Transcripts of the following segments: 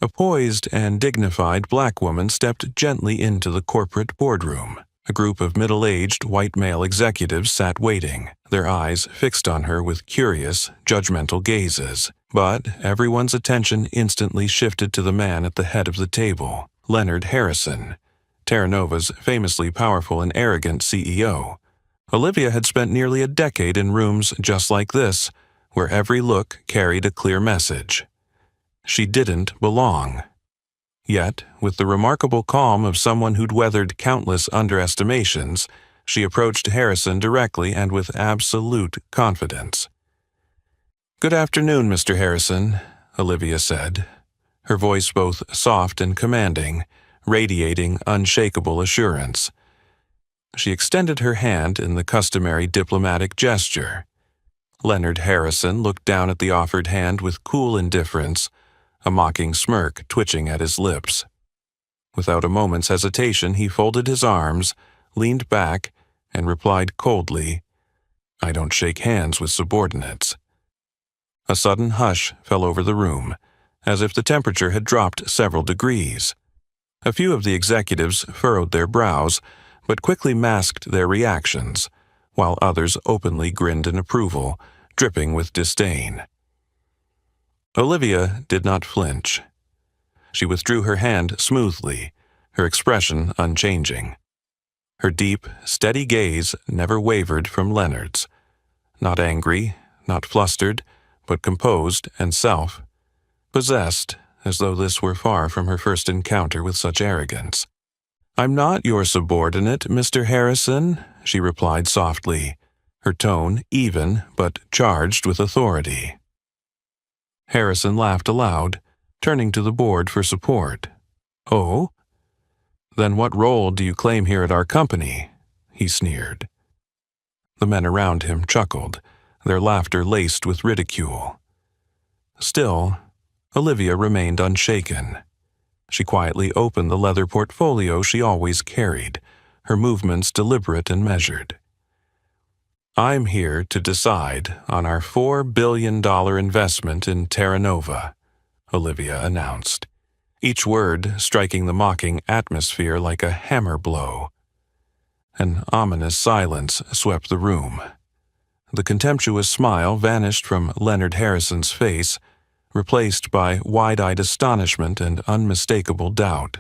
A poised and dignified black woman stepped gently into the corporate boardroom. A group of middle-aged white male executives sat waiting, their eyes fixed on her with curious, judgmental gazes. But everyone's attention instantly shifted to the man at the head of the table, Leonard Harrison, Terra Nova's famously powerful and arrogant CEO. Olivia had spent nearly a decade in rooms just like this, where every look carried a clear message. She didn't belong. Yet, with the remarkable calm of someone who'd weathered countless underestimations, she approached Harrison directly and with absolute confidence. "Good afternoon, Mr. Harrison," Olivia said, her voice both soft and commanding, radiating unshakable assurance. She extended her hand in the customary diplomatic gesture. Leonard Harrison looked down at the offered hand with cool indifference, a mocking smirk twitching at his lips. Without a moment's hesitation, he folded his arms, leaned back, and replied coldly, "I don't shake hands with subordinates." A sudden hush fell over the room, as if the temperature had dropped several degrees. A few of the executives furrowed their brows, but quickly masked their reactions, while others openly grinned in approval, dripping with disdain. Olivia did not flinch. She withdrew her hand smoothly, her expression unchanging. Her deep, steady gaze never wavered from Leonard's. Not angry, not flustered, but composed and self-possessed, as though this were far from her first encounter with such arrogance. "I'm not your subordinate, Mr. Harrison," she replied softly, her tone even but charged with authority. Harrison laughed aloud, turning to the board for support. "Oh? Then what role do you claim here at our company?" he sneered. The men around him chuckled, their laughter laced with ridicule. Still, Olivia remained unshaken. She quietly opened the leather portfolio she always carried, her movements deliberate and measured. "I'm here to decide on our $4 billion investment in Terra Nova," Olivia announced, each word striking the mocking atmosphere like a hammer blow. An ominous silence swept the room. The contemptuous smile vanished from Leonard Harrison's face, replaced by wide-eyed astonishment and unmistakable doubt.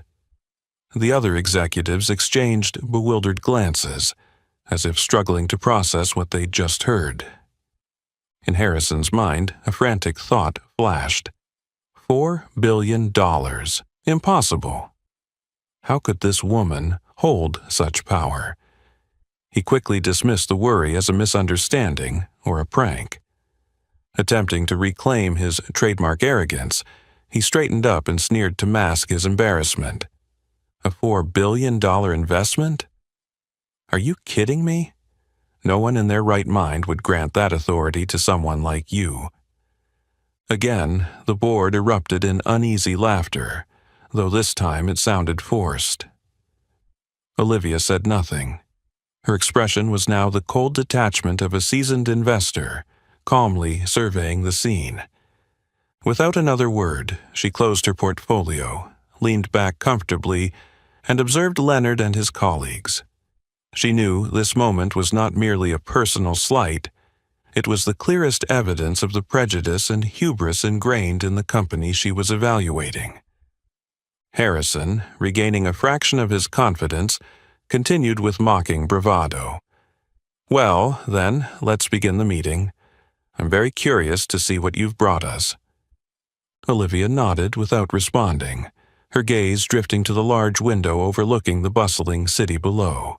The other executives exchanged bewildered glances, as if struggling to process what they'd just heard. In Harrison's mind, a frantic thought flashed. $4 billion. Impossible. How could this woman hold such power? He quickly dismissed the worry as a misunderstanding or a prank. Attempting to reclaim his trademark arrogance, he straightened up and sneered to mask his embarrassment. A $4 billion investment? Are you kidding me? No one in their right mind would grant that authority to someone like you. Again, the board erupted in uneasy laughter, though this time it sounded forced. Olivia said nothing. Her expression was now the cold detachment of a seasoned investor, calmly surveying the scene. Without another word, she closed her portfolio, leaned back comfortably, and observed Leonard and his colleagues. She knew this moment was not merely a personal slight. It was the clearest evidence of the prejudice and hubris ingrained in the company she was evaluating. Harrison, regaining a fraction of his confidence, continued with mocking bravado. "Well, then, let's begin the meeting. I'm very curious to see what you've brought us." Olivia nodded without responding, her gaze drifting to the large window overlooking the bustling city below.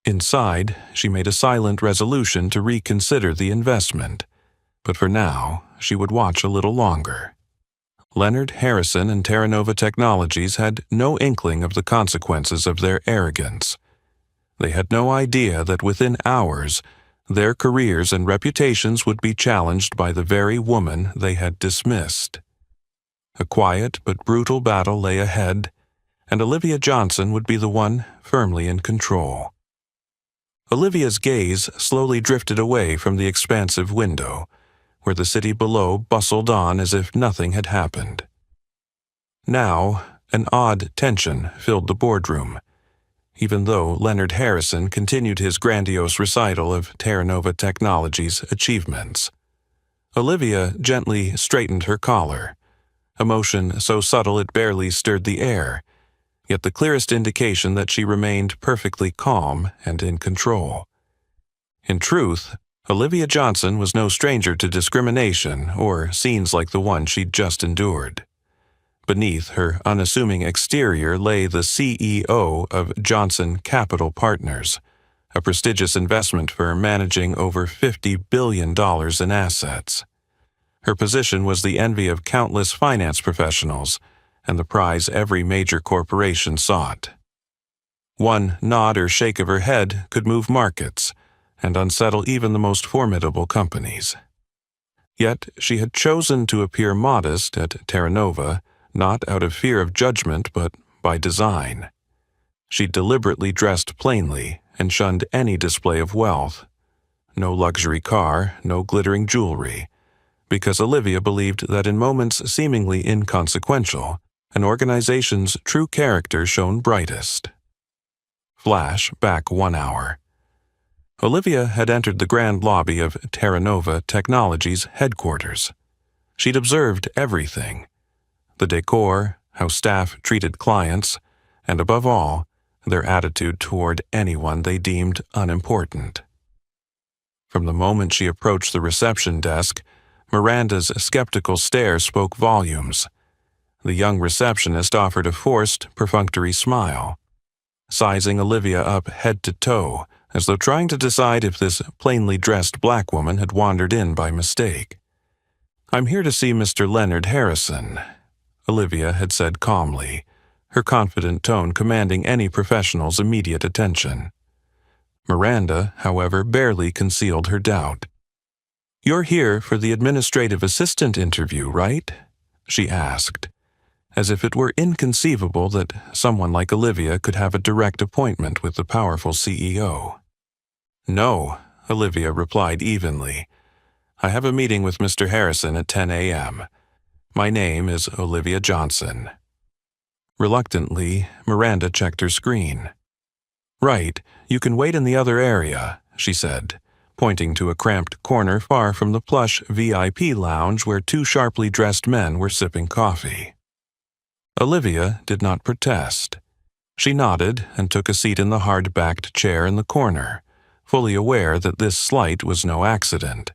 Inside, she made a silent resolution to reconsider the investment, but for now, she would watch a little longer. Leonard Harrison and Terra Nova Technologies had no inkling of the consequences of their arrogance. They had no idea that within hours, their careers and reputations would be challenged by the very woman they had dismissed. A quiet but brutal battle lay ahead, and Olivia Johnson would be the one firmly in control. Olivia's gaze slowly drifted away from the expansive window, where the city below bustled on as if nothing had happened. Now, an odd tension filled the boardroom. Even though Leonard Harrison continued his grandiose recital of Terra Nova Technologies' achievements. Olivia gently straightened her collar, a motion so subtle it barely stirred the air, yet the clearest indication that she remained perfectly calm and in control. In truth, Olivia Johnson was no stranger to discrimination or scenes like the one she'd just endured. Beneath her unassuming exterior lay the CEO of Johnson Capital Partners, a prestigious investment firm managing over $50 billion in assets. Her position was the envy of countless finance professionals and the prize every major corporation sought. One nod or shake of her head could move markets and unsettle even the most formidable companies. Yet she had chosen to appear modest at Terra Nova, not out of fear of judgment but by design. She deliberately dressed plainly and shunned any display of wealth. No luxury car, no glittering jewelry, because Olivia believed that in moments seemingly inconsequential, an organization's true character shone brightest. Flash back 1 hour. Olivia had entered the grand lobby of Terra Nova Technologies headquarters. She'd observed everything: the decor, how staff treated clients, and above all, their attitude toward anyone they deemed unimportant. From the moment she approached the reception desk, Miranda's skeptical stare spoke volumes. The young receptionist offered a forced, perfunctory smile, sizing Olivia up head to toe, as though trying to decide if this plainly dressed black woman had wandered in by mistake. "I'm here to see Mr. Leonard Harrison," Olivia had said calmly, her confident tone commanding any professional's immediate attention. Miranda, however, barely concealed her doubt. "You're here for the administrative assistant interview, right?" she asked, as if it were inconceivable that someone like Olivia could have a direct appointment with the powerful CEO. "No," Olivia replied evenly. "I have a meeting with Mr. Harrison at 10 a.m. My name is Olivia Johnson." Reluctantly, Miranda checked her screen. "Right, you can wait in the other area," she said, pointing to a cramped corner far from the plush VIP lounge where two sharply dressed men were sipping coffee. Olivia did not protest. She nodded and took a seat in the hard-backed chair in the corner, fully aware that this slight was no accident.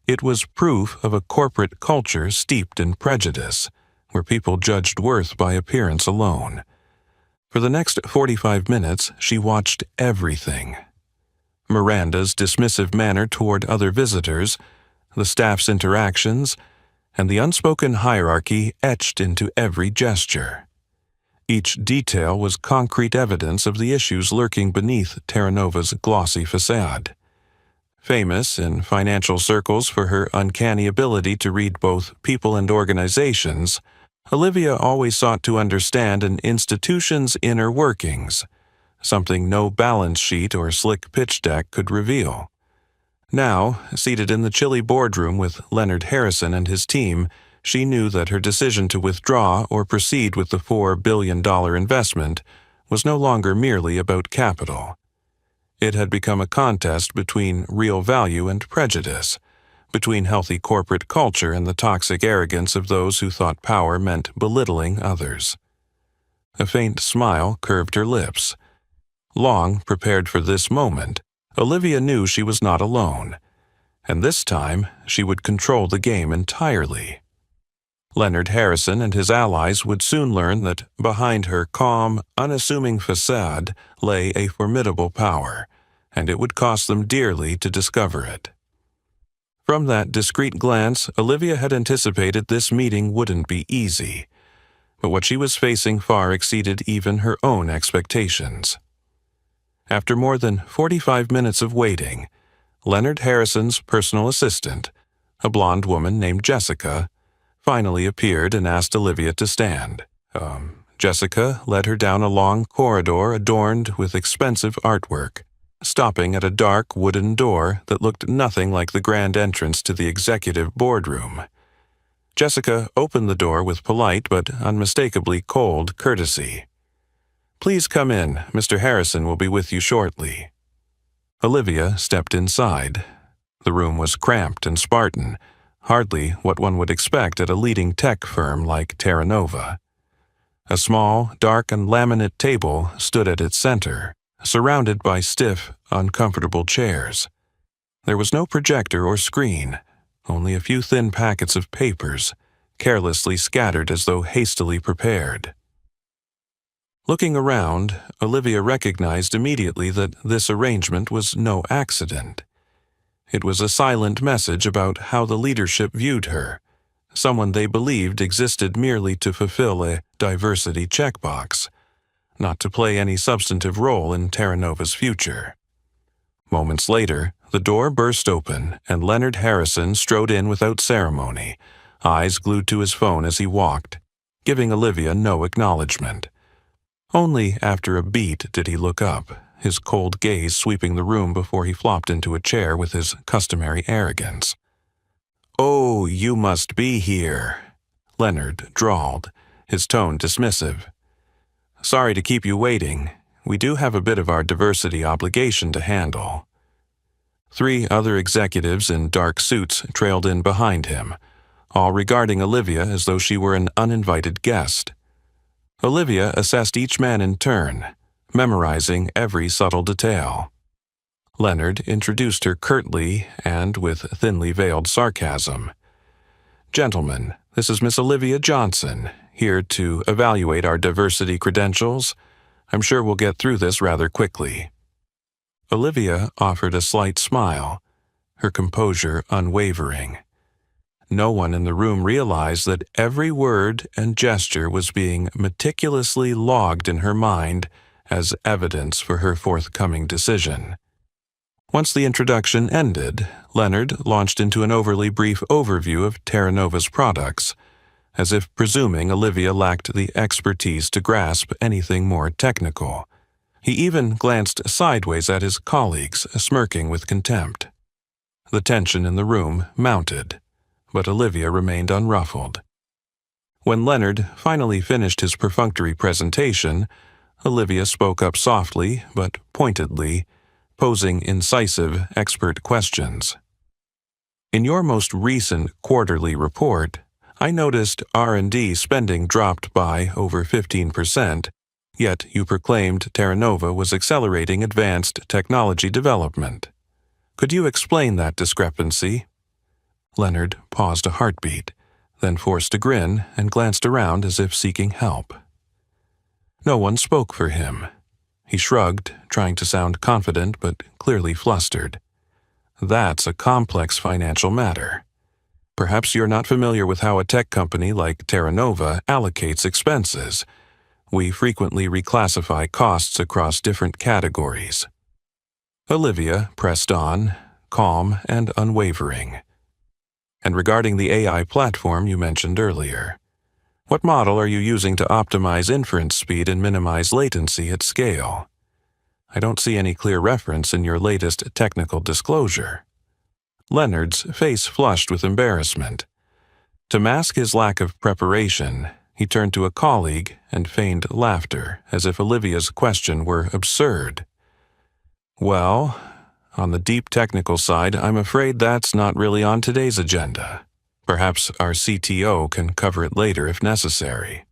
It was proof of a corporate culture steeped in prejudice, where people judged worth by appearance alone. For the next 45 minutes, she watched everything. Miranda's dismissive manner toward other visitors, the staff's interactions, and the unspoken hierarchy etched into every gesture. Each detail was concrete evidence of the issues lurking beneath Terra Nova's glossy facade. Famous in financial circles for her uncanny ability to read both people and organizations, Olivia always sought to understand an institution's inner workings, something no balance sheet or slick pitch deck could reveal. Now, seated in the chilly boardroom with Leonard Harrison and his team, she knew that her decision to withdraw or proceed with the $4 billion investment was no longer merely about capital. It had become a contest between real value and prejudice, between healthy corporate culture and the toxic arrogance of those who thought power meant belittling others. A faint smile curved her lips. Long prepared for this moment, Olivia knew she was not alone, and this time she would control the game entirely. Leonard Harrison and his allies would soon learn that behind her calm, unassuming facade lay a formidable power, and it would cost them dearly to discover it. From that discreet glance, Olivia had anticipated this meeting wouldn't be easy, but what she was facing far exceeded even her own expectations. After more than 45 minutes of waiting, Leonard Harrison's personal assistant, a blonde woman named Jessica, finally appeared and asked Olivia to stand. Jessica led her down a long corridor adorned with expensive artwork, stopping at a dark wooden door that looked nothing like the grand entrance to the executive boardroom. Jessica opened the door with polite but unmistakably cold courtesy. "Please come in. Mr. Harrison will be with you shortly." Olivia stepped inside. The room was cramped and Spartan, hardly what one would expect at a leading tech firm like Terra Nova. A small, dark and laminate table stood at its center, surrounded by stiff, uncomfortable chairs. There was no projector or screen, only a few thin packets of papers, carelessly scattered as though hastily prepared. Looking around, Olivia recognized immediately that this arrangement was no accident. It was a silent message about how the leadership viewed her, someone they believed existed merely to fulfill a diversity checkbox, not to play any substantive role in Terra Nova's future. Moments later, the door burst open and Leonard Harrison strode in without ceremony, eyes glued to his phone as he walked, giving Olivia no acknowledgement. Only after a beat did he look up, his cold gaze sweeping the room before he flopped into a chair with his customary arrogance. "Oh, you must be here," Leonard drawled, his tone dismissive. "Sorry to keep you waiting. We do have a bit of our diversity obligation to handle." 3 other executives in dark suits trailed in behind him, all regarding Olivia as though she were an uninvited guest. Olivia assessed each man in turn, memorizing every subtle detail. Leonard introduced her curtly and with thinly veiled sarcasm. "Gentlemen, this is Miss Olivia Johnson, here to evaluate our diversity credentials. I'm sure we'll get through this rather quickly." Olivia offered a slight smile, her composure unwavering. No one in the room realized that every word and gesture was being meticulously logged in her mind as evidence for her forthcoming decision. Once the introduction ended, Leonard launched into an overly brief overview of Terra Nova's products, as if presuming Olivia lacked the expertise to grasp anything more technical. He even glanced sideways at his colleagues, smirking with contempt. The tension in the room mounted, but Olivia remained unruffled. When Leonard finally finished his perfunctory presentation, Olivia spoke up softly but pointedly, posing incisive, expert questions. "In your most recent quarterly report, I noticed R&D spending dropped by over 15%, yet you proclaimed Terra Nova was accelerating advanced technology development. Could you explain that discrepancy?" Leonard paused a heartbeat, then forced a grin and glanced around as if seeking help. No one spoke for him. He shrugged, trying to sound confident but clearly flustered. "That's a complex financial matter. Perhaps you're not familiar with how a tech company like Terra Nova allocates expenses. We frequently reclassify costs across different categories." Olivia pressed on, calm and unwavering. "And regarding the AI platform you mentioned earlier, what model are you using to optimize inference speed and minimize latency at scale? I don't see any clear reference in your latest technical disclosure." Leonard's face flushed with embarrassment. To mask his lack of preparation, he turned to a colleague and feigned laughter, as if Olivia's question were absurd. "Well, on the deep technical side, I'm afraid that's not really on today's agenda. Perhaps our CTO can cover it later if necessary."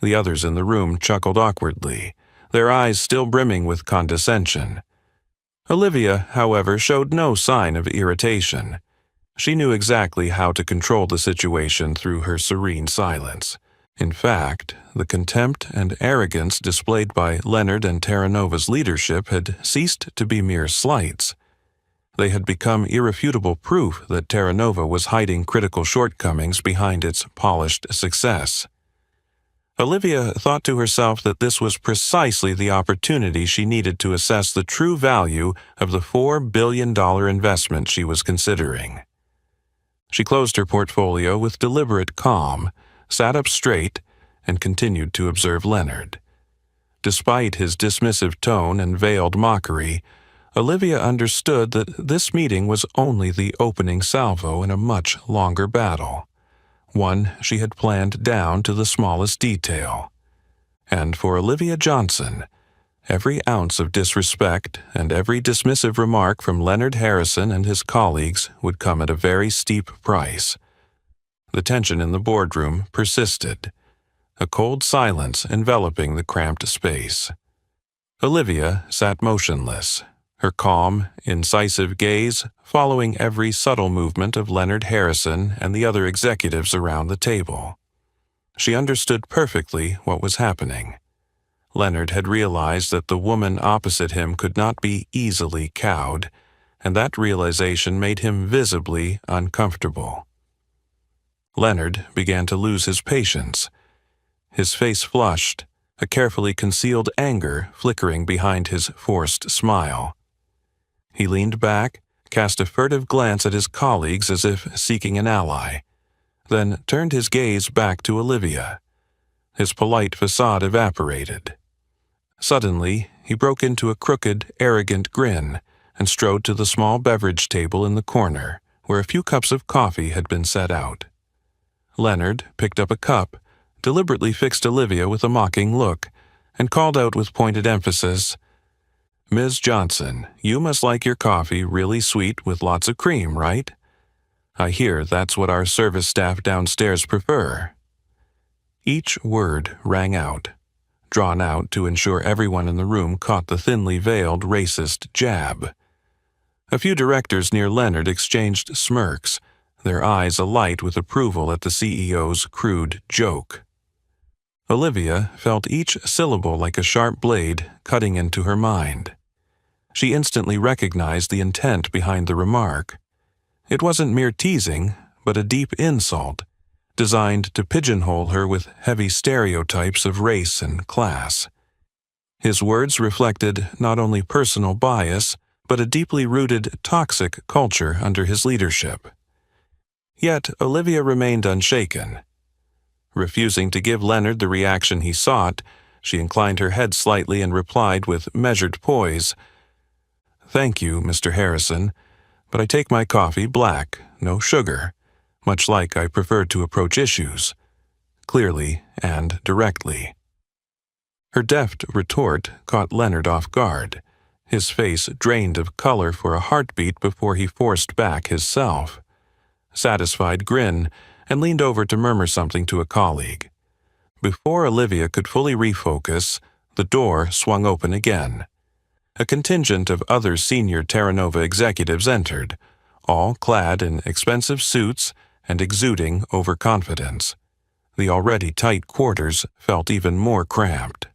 The others in the room chuckled awkwardly, their eyes still brimming with condescension. Olivia, however, showed no sign of irritation. She knew exactly how to control the situation through her serene silence. In fact, the contempt and arrogance displayed by Leonard and Terra Nova's leadership had ceased to be mere slights. They had become irrefutable proof that Terra Nova was hiding critical shortcomings behind its polished success. Olivia thought to herself that this was precisely the opportunity she needed to assess the true value of the $4 billion investment she was considering. She closed her portfolio with deliberate calm, sat up straight, and continued to observe Leonard. Despite his dismissive tone and veiled mockery, Olivia understood that this meeting was only the opening salvo in a much longer battle. one she had planned down to the smallest detail. And for Olivia Johnson, every ounce of disrespect and every dismissive remark from Leonard Harrison and his colleagues would come at a very steep price. The tension in the boardroom persisted, a cold silence enveloping the cramped space. Olivia sat motionless, her calm, incisive gaze following every subtle movement of Leonard Harrison and the other executives around the table. She understood perfectly what was happening. Leonard had realized that the woman opposite him could not be easily cowed, and that realization made him visibly uncomfortable. Leonard began to lose his patience. His face flushed, a carefully concealed anger flickering behind his forced smile. He leaned back, cast a furtive glance at his colleagues as if seeking an ally, then turned his gaze back to Olivia. His polite facade evaporated. Suddenly, he broke into a crooked, arrogant grin and strode to the small beverage table in the corner, where a few cups of coffee had been set out. Leonard picked up a cup, deliberately fixed Olivia with a mocking look, and called out with pointed emphasis, "Ms. Johnson, you must like your coffee really sweet with lots of cream, right? I hear that's what our service staff downstairs prefer." Each word rang out, drawn out to ensure everyone in the room caught the thinly veiled racist jab. A few directors near Leonard exchanged smirks, their eyes alight with approval at the CEO's crude joke. Olivia felt each syllable like a sharp blade cutting into her mind. She instantly recognized the intent behind the remark. It wasn't mere teasing, but a deep insult, designed to pigeonhole her with heavy stereotypes of race and class. His words reflected not only personal bias, but a deeply rooted toxic culture under his leadership. Yet Olivia remained unshaken. Refusing to give Leonard the reaction he sought, she inclined her head slightly and replied with measured poise, "Thank you, Mr. Harrison, but I take my coffee black, no sugar, much like I prefer to approach issues, clearly and directly." Her deft retort caught Leonard off guard, his face drained of color for a heartbeat before he forced back his self-satisfied grin and leaned over to murmur something to a colleague. Before Olivia could fully refocus, the door swung open again. A contingent of other senior Terra Nova executives entered, all clad in expensive suits and exuding overconfidence. The already tight quarters felt even more cramped.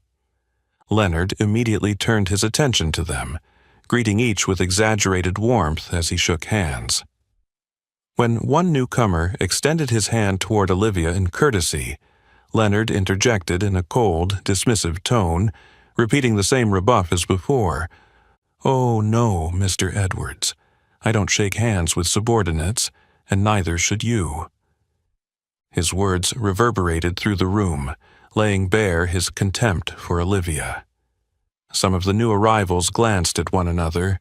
Leonard immediately turned his attention to them, greeting each with exaggerated warmth as he shook hands. When one newcomer extended his hand toward Olivia in courtesy, Leonard interjected in a cold, dismissive tone, repeating the same rebuff as before. "Oh, no, Mr. Edwards. I don't shake hands with subordinates, and neither should you." His words reverberated through the room, laying bare his contempt for Olivia. Some of the new arrivals glanced at one another,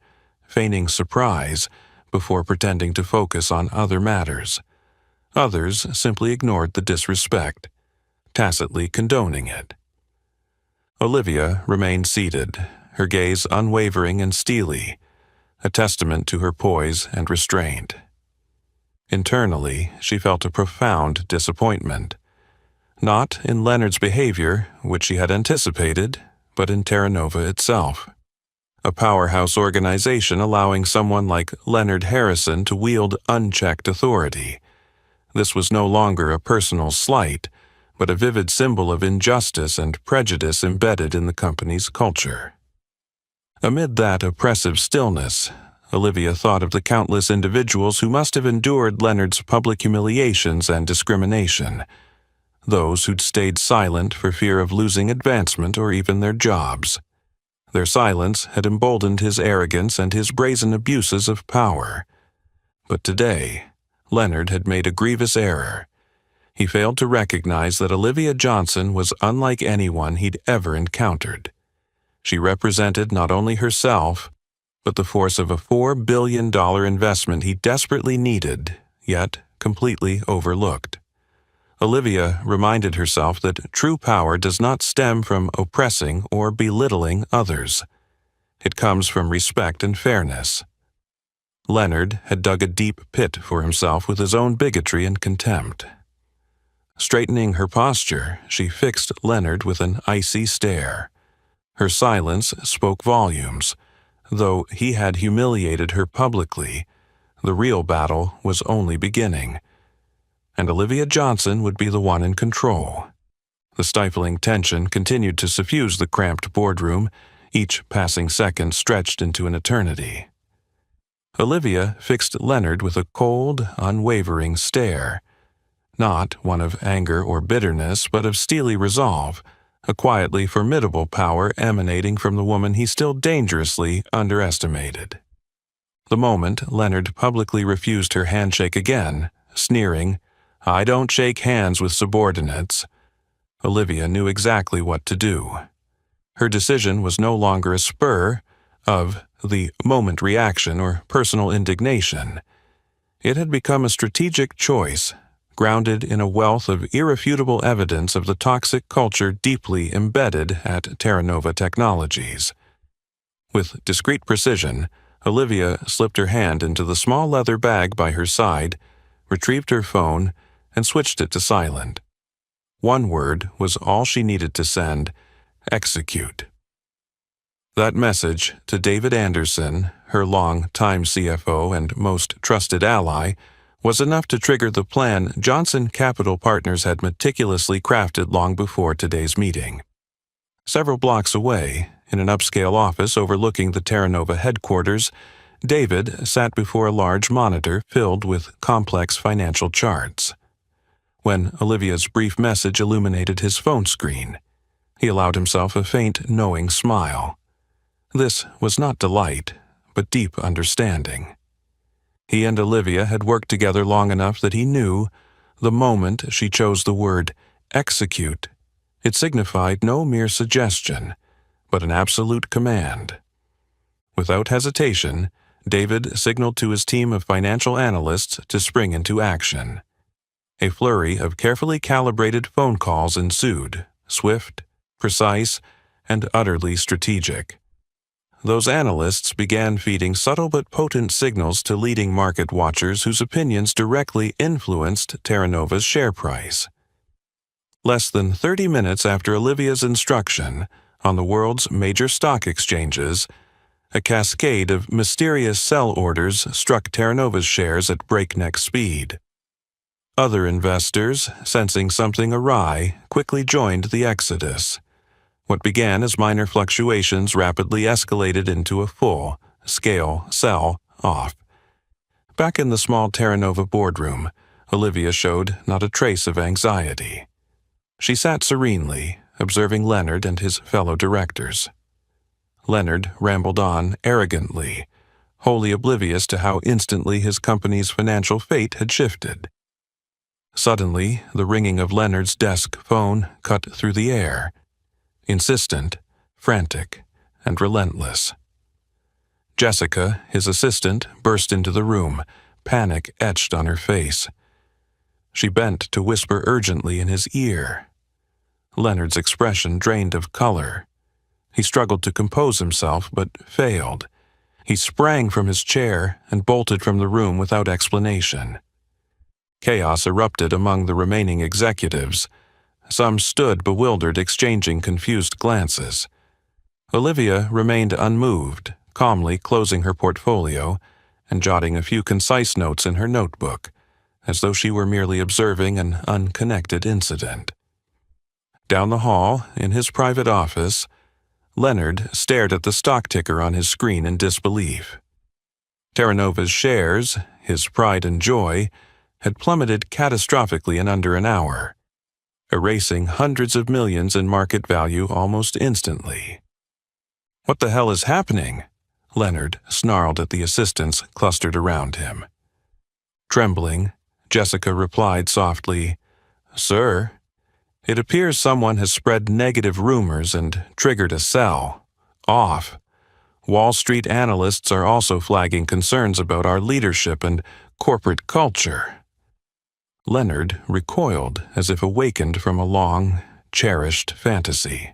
feigning surprise, before pretending to focus on other matters. Others simply ignored the disrespect, tacitly condoning it. Olivia remained seated, her gaze unwavering and steely, a testament to her poise and restraint. Internally, she felt a profound disappointment, not in Leonard's behavior, which she had anticipated, but in Terra Nova itself. A powerhouse organization allowing someone like Leonard Harrison to wield unchecked authority. This was no longer a personal slight, but a vivid symbol of injustice and prejudice embedded in the company's culture. Amid that oppressive stillness, Olivia thought of the countless individuals who must have endured Leonard's public humiliations and discrimination, those who'd stayed silent for fear of losing advancement or even their jobs. Their silence had emboldened his arrogance and his brazen abuses of power. But today, Leonard had made a grievous error. He failed to recognize that Olivia Johnson was unlike anyone he'd ever encountered. She represented not only herself, but the force of a $4 billion investment he desperately needed, yet completely overlooked. Olivia reminded herself that true power does not stem from oppressing or belittling others. It comes from respect and fairness. Leonard had dug a deep pit for himself with his own bigotry and contempt. Straightening her posture, she fixed Leonard with an icy stare. Her silence spoke volumes. Though he had humiliated her publicly, the real battle was only beginning, and Olivia Johnson would be the one in control. The stifling tension continued to suffuse the cramped boardroom, each passing second stretched into an eternity. Olivia fixed Leonard with a cold, unwavering stare, not one of anger or bitterness, but of steely resolve, a quietly formidable power emanating from the woman he still dangerously underestimated. The moment Leonard publicly refused her handshake again, sneering, "I don't shake hands with subordinates," Olivia knew exactly what to do. Her decision was no longer a spur of the moment reaction or personal indignation. It had become a strategic choice, grounded in a wealth of irrefutable evidence of the toxic culture deeply embedded at Terra Nova Technologies. With discreet precision, Olivia slipped her hand into the small leather bag by her side, retrieved her phone, and switched it to silent. One word was all she needed to send: execute. That message to David Anderson, her long-time CFO and most trusted ally, was enough to trigger the plan Johnson Capital Partners had meticulously crafted long before today's meeting. Several blocks away, in an upscale office overlooking the Terra Nova headquarters, David sat before a large monitor filled with complex financial charts. When Olivia's brief message illuminated his phone screen, he allowed himself a faint, knowing smile. This was not delight, but deep understanding. He and Olivia had worked together long enough that he knew, the moment she chose the word execute, it signified no mere suggestion, but an absolute command. Without hesitation, David signaled to his team of financial analysts to spring into action. A flurry of carefully calibrated phone calls ensued, swift, precise, and utterly strategic. Those analysts began feeding subtle but potent signals to leading market watchers whose opinions directly influenced Terra Nova's share price. Less than 30 minutes after Olivia's instruction, on the world's major stock exchanges, a cascade of mysterious sell orders struck Terra Nova's shares at breakneck speed. Other investors, sensing something awry, quickly joined the exodus. What began as minor fluctuations rapidly escalated into a full-scale sell-off. Back in the small Terra Nova boardroom, Olivia showed not a trace of anxiety. She sat serenely, observing Leonard and his fellow directors. Leonard rambled on arrogantly, wholly oblivious to how instantly his company's financial fate had shifted. Suddenly, the ringing of Leonard's desk phone cut through the air. Insistent, frantic, and relentless. Jessica, his assistant, burst into the room, panic etched on her face. She bent to whisper urgently in his ear. Leonard's expression drained of color. He struggled to compose himself, but failed. He sprang from his chair and bolted from the room without explanation. Chaos erupted among the remaining executives. Some stood bewildered, exchanging confused glances. Olivia remained unmoved, calmly closing her portfolio and jotting a few concise notes in her notebook, as though she were merely observing an unconnected incident. Down the hall, in his private office, Leonard stared at the stock ticker on his screen in disbelief. Terra Nova's shares, his pride and joy, had plummeted catastrophically in under an hour, erasing hundreds of millions in market value almost instantly. "What the hell is happening?" Leonard snarled at the assistants clustered around him. Trembling, Jessica replied softly, "Sir, it appears someone has spread negative rumors and triggered a sell. Off. Wall Street analysts are also flagging concerns about our leadership and corporate culture." Leonard recoiled as if awakened from a long, cherished fantasy.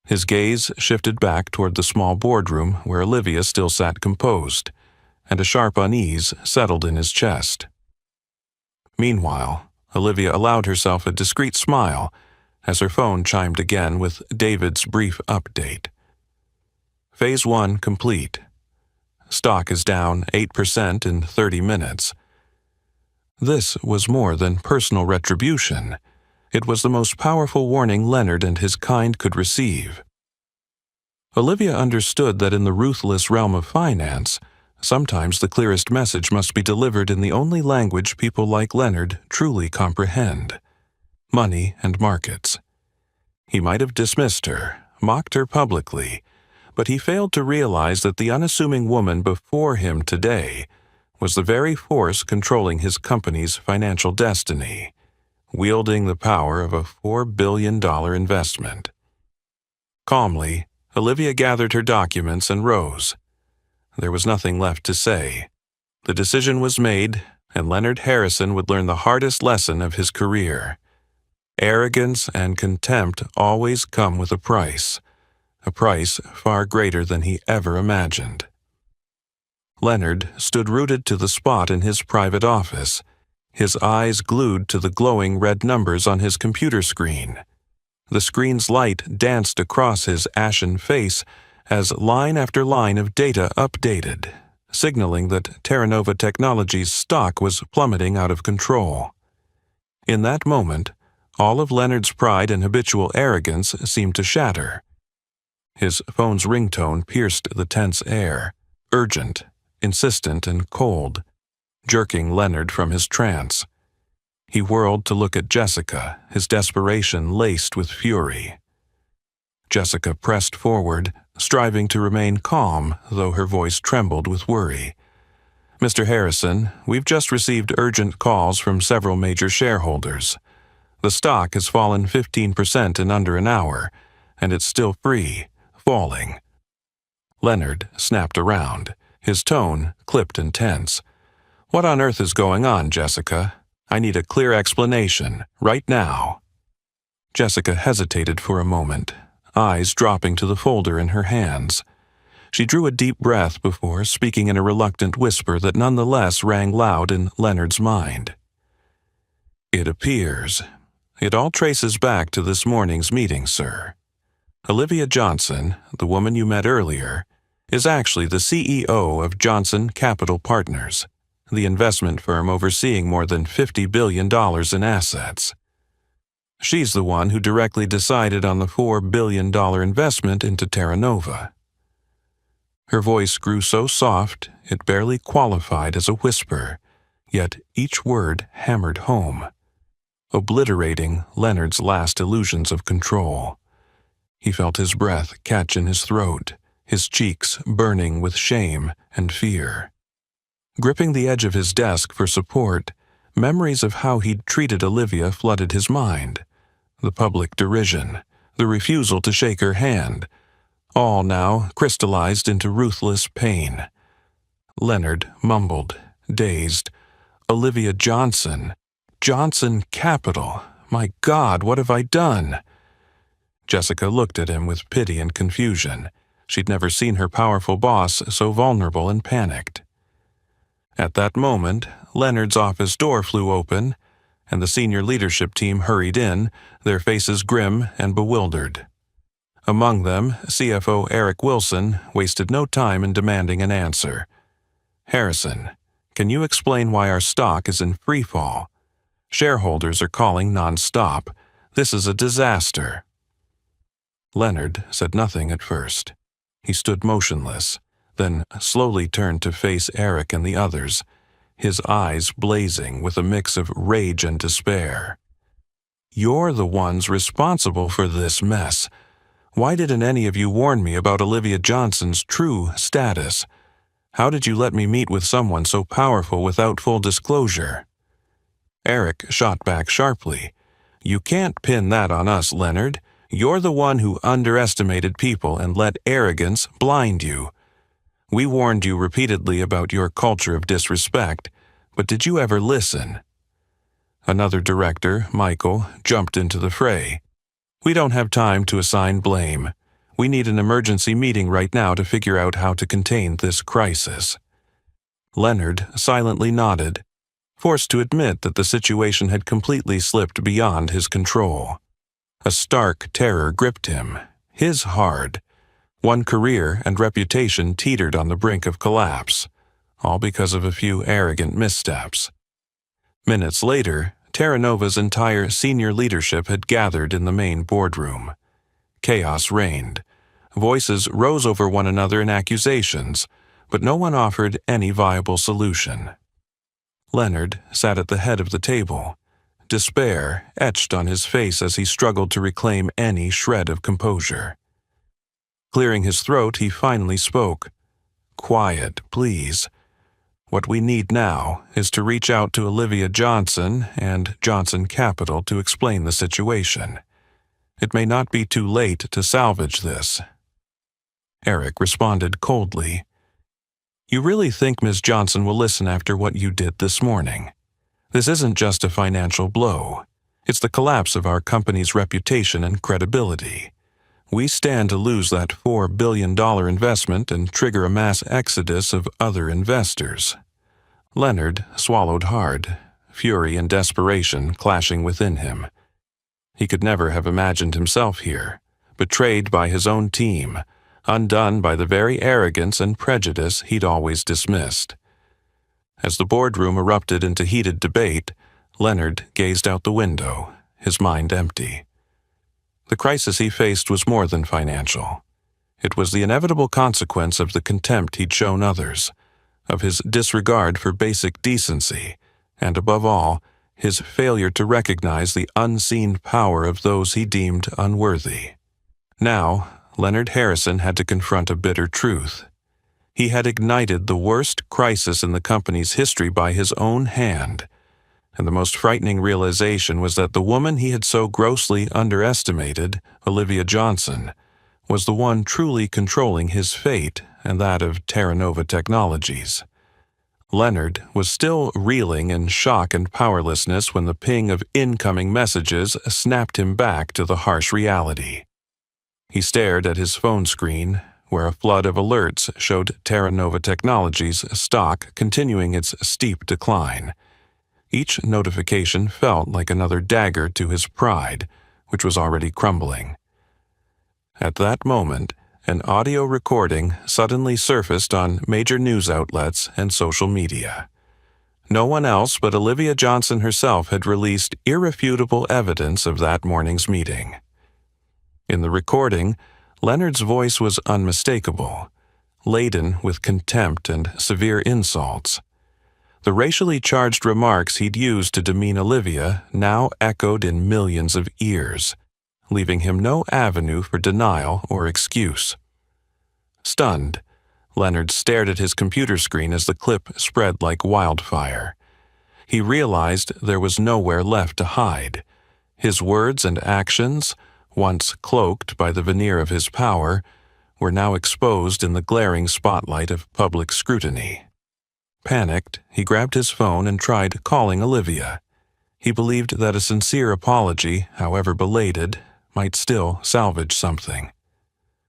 His gaze shifted back toward the small boardroom where Olivia still sat composed, and a sharp unease settled in his chest. Meanwhile, Olivia allowed herself a discreet smile as her phone chimed again with David's brief update. Phase 1 complete. Stock is down 8% in 30 minutes. This was more than personal retribution. It was the most powerful warning Leonard and his kind could receive. Olivia understood that in the ruthless realm of finance, sometimes the clearest message must be delivered in the only language people like Leonard truly comprehend: money and markets. He might have dismissed her, mocked her publicly, but he failed to realize that the unassuming woman before him today was the very force controlling his company's financial destiny, wielding the power of a $4 billion investment. Calmly, Olivia gathered her documents and rose. There was nothing left to say. The decision was made, and Leonard Harrison would learn the hardest lesson of his career. Arrogance and contempt always come with a price far greater than he ever imagined. Leonard stood rooted to the spot in his private office, his eyes glued to the glowing red numbers on his computer screen. The screen's light danced across his ashen face as line after line of data updated, signaling that Terra Nova Technologies' stock was plummeting out of control. In that moment, all of Leonard's pride and habitual arrogance seemed to shatter. His phone's ringtone pierced the tense air, urgent, insistent, and cold, jerking Leonard from his trance. He whirled to look at Jessica, his desperation laced with fury. Jessica pressed forward, striving to remain calm, though her voice trembled with worry. "Mr. Harrison, we've just received urgent calls from several major shareholders. The stock has fallen 15% in under an hour, and it's still free, falling." Leonard snapped around, his tone clipped and tense. "What on earth is going on, Jessica? I need a clear explanation, right now." Jessica hesitated for a moment, eyes dropping to the folder in her hands. She drew a deep breath before speaking in a reluctant whisper that nonetheless rang loud in Leonard's mind. "It appears. It all traces back to this morning's meeting, sir. Olivia Johnson, the woman you met earlier, is actually the CEO of Johnson Capital Partners, the investment firm overseeing more than $50 billion in assets. She's the one who directly decided on the $4 billion investment into Terra Nova." Her voice grew so soft it barely qualified as a whisper, yet each word hammered home, obliterating Leonard's last illusions of control. He felt his breath catch in his throat, his cheeks burning with shame and fear. Gripping the edge of his desk for support, memories of how he'd treated Olivia flooded his mind. The public derision, the refusal to shake her hand, all now crystallized into ruthless pain. Leonard mumbled, dazed, "Olivia Johnson. Johnson Capital. My God, what have I done?" Jessica looked at him with pity and confusion. She'd never seen her powerful boss so vulnerable and panicked. At that moment, Leonard's office door flew open, and the senior leadership team hurried in, their faces grim and bewildered. Among them, CFO Eric Wilson wasted no time in demanding an answer. "Harrison, can you explain why our stock is in free fall? Shareholders are calling non-stop. This is a disaster." Leonard said nothing at first. He stood motionless, then slowly turned to face Eric and the others, his eyes blazing with a mix of rage and despair. "You're the ones responsible for this mess. Why didn't any of you warn me about Olivia Johnson's true status? How did you let me meet with someone so powerful without full disclosure?" Eric shot back sharply. "You can't pin that on us, Leonard. You're the one who underestimated people and let arrogance blind you. We warned you repeatedly about your culture of disrespect, but did you ever listen?" Another director, Michael, jumped into the fray. "We don't have time to assign blame. We need an emergency meeting right now to figure out how to contain this crisis." Leonard silently nodded, forced to admit that the situation had completely slipped beyond his control. A stark terror gripped him, his hard. One career and reputation teetered on the brink of collapse, all because of a few arrogant missteps. Minutes later, Terra Nova's entire senior leadership had gathered in the main boardroom. Chaos reigned. Voices rose over one another in accusations, but no one offered any viable solution. Leonard sat at the head of the table, despair etched on his face as he struggled to reclaim any shred of composure. Clearing his throat, he finally spoke. "Quiet, please. What we need now is to reach out to Olivia Johnson and Johnson Capital to explain the situation. It may not be too late to salvage this." Eric responded coldly. "You really think Ms. Johnson will listen after what you did this morning? This isn't just a financial blow. It's the collapse of our company's reputation and credibility. We stand to lose that $4 billion investment and trigger a mass exodus of other investors." Leonard swallowed hard, fury and desperation clashing within him. He could never have imagined himself here, betrayed by his own team, undone by the very arrogance and prejudice he'd always dismissed. As the boardroom erupted into heated debate, Leonard gazed out the window, his mind empty. The crisis he faced was more than financial. It was the inevitable consequence of the contempt he'd shown others, of his disregard for basic decency, and above all, his failure to recognize the unseen power of those he deemed unworthy. Now, Leonard Harrison had to confront a bitter truth. He had ignited the worst crisis in the company's history by his own hand, and the most frightening realization was that the woman he had so grossly underestimated, Olivia Johnson, was the one truly controlling his fate and that of Terra Nova Technologies. Leonard was still reeling in shock and powerlessness when the ping of incoming messages snapped him back to the harsh reality. He stared at his phone screen, where a flood of alerts showed Terra Nova Technologies' stock continuing its steep decline. Each notification felt like another dagger to his pride, which was already crumbling. At that moment, an audio recording suddenly surfaced on major news outlets and social media. No one else but Olivia Johnson herself had released irrefutable evidence of that morning's meeting. In the recording, Leonard's voice was unmistakable, laden with contempt and severe insults. The racially charged remarks he'd used to demean Olivia now echoed in millions of ears, leaving him no avenue for denial or excuse. Stunned, Leonard stared at his computer screen as the clip spread like wildfire. He realized there was nowhere left to hide. His words and actions, once cloaked by the veneer of his power, were now exposed in the glaring spotlight of public scrutiny. Panicked, he grabbed his phone and tried calling Olivia. He believed that a sincere apology, however belated, might still salvage something.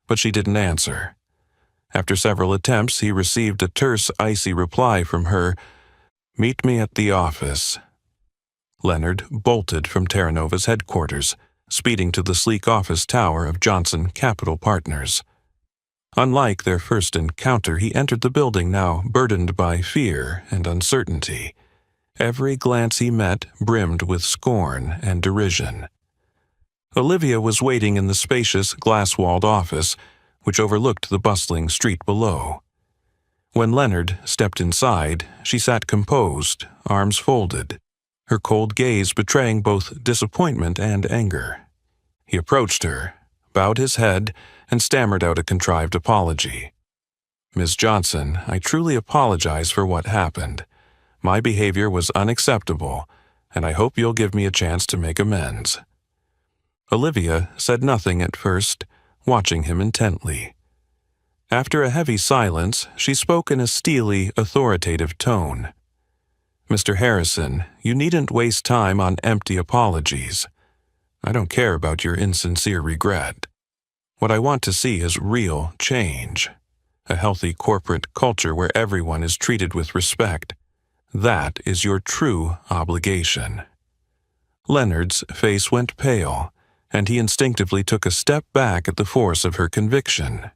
But she didn't answer. After several attempts, he received a terse, icy reply from her, "Meet me at the office." Leonard bolted from Terra Nova's headquarters, speeding to the sleek office tower of Johnson Capital Partners. Unlike their first encounter, he entered the building now burdened by fear and uncertainty. Every glance he met brimmed with scorn and derision. Olivia was waiting in the spacious, glass-walled office, which overlooked the bustling street below. When Leonard stepped inside, she sat composed, arms folded, her cold gaze betraying both disappointment and anger. He approached her, bowed his head, and stammered out a contrived apology. "Ms. Johnson, I truly apologize for what happened. My behavior was unacceptable, and I hope you'll give me a chance to make amends." Olivia said nothing at first, watching him intently. After a heavy silence, she spoke in a steely, authoritative tone. Mr. Harrison, you needn't waste time on empty apologies. I don't care about your insincere regret. What I want to see is real change. A healthy corporate culture where everyone is treated with respect. That is your true obligation." Leonard's face went pale, and he instinctively took a step back at the force of her conviction.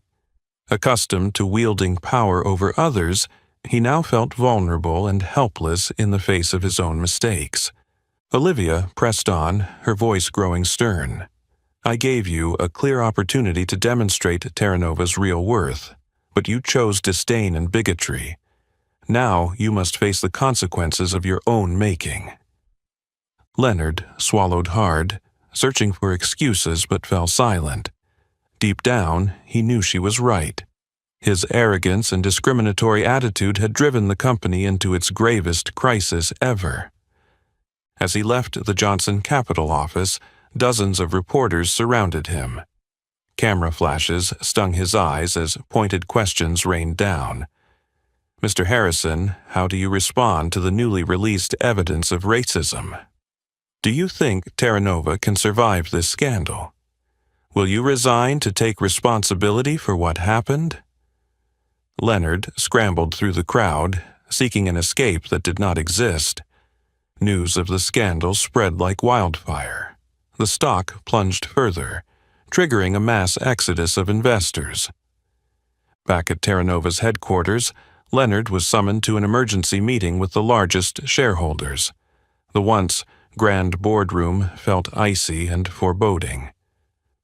Accustomed to wielding power over others, he now felt vulnerable and helpless in the face of his own mistakes. Olivia pressed on, her voice growing stern. "I gave you a clear opportunity to demonstrate Terranova's real worth, but you chose disdain and bigotry. Now you must face the consequences of your own making." Leonard swallowed hard, searching for excuses but fell silent. Deep down, he knew she was right. His arrogance and discriminatory attitude had driven the company into its gravest crisis ever. As he left the Johnson Capital office, dozens of reporters surrounded him. Camera flashes stung his eyes as pointed questions rained down. "Mr. Harrison, how do you respond to the newly released evidence of racism? Do you think Terranova can survive this scandal? Will you resign to take responsibility for what happened?" Leonard scrambled through the crowd, seeking an escape that did not exist. News of the scandal spread like wildfire. The stock plunged further, triggering a mass exodus of investors. Back at Terranova's headquarters, Leonard was summoned to an emergency meeting with the largest shareholders. The once grand boardroom felt icy and foreboding.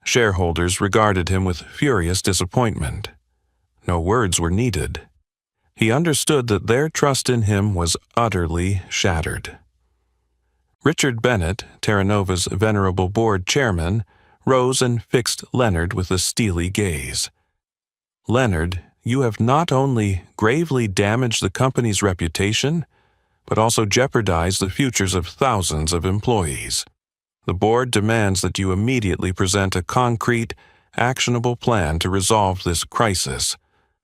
Shareholders regarded him with furious disappointment. No words were needed. He understood that their trust in him was utterly shattered. Richard Bennett, Terranova's venerable board chairman, rose and fixed Leonard with a steely gaze. "Leonard, you have not only gravely damaged the company's reputation, but also jeopardized the futures of thousands of employees. The board demands that you immediately present a concrete, actionable plan to resolve this crisis,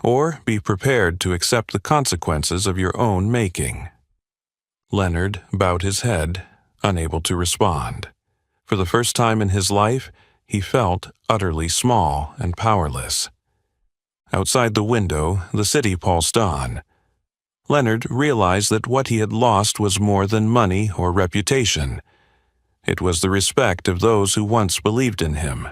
or be prepared to accept the consequences of your own making." Leonard bowed his head, unable to respond. For the first time in his life, he felt utterly small and powerless. Outside the window, the city pulsed on. Leonard realized that what he had lost was more than money or reputation. It was the respect of those who once believed in him.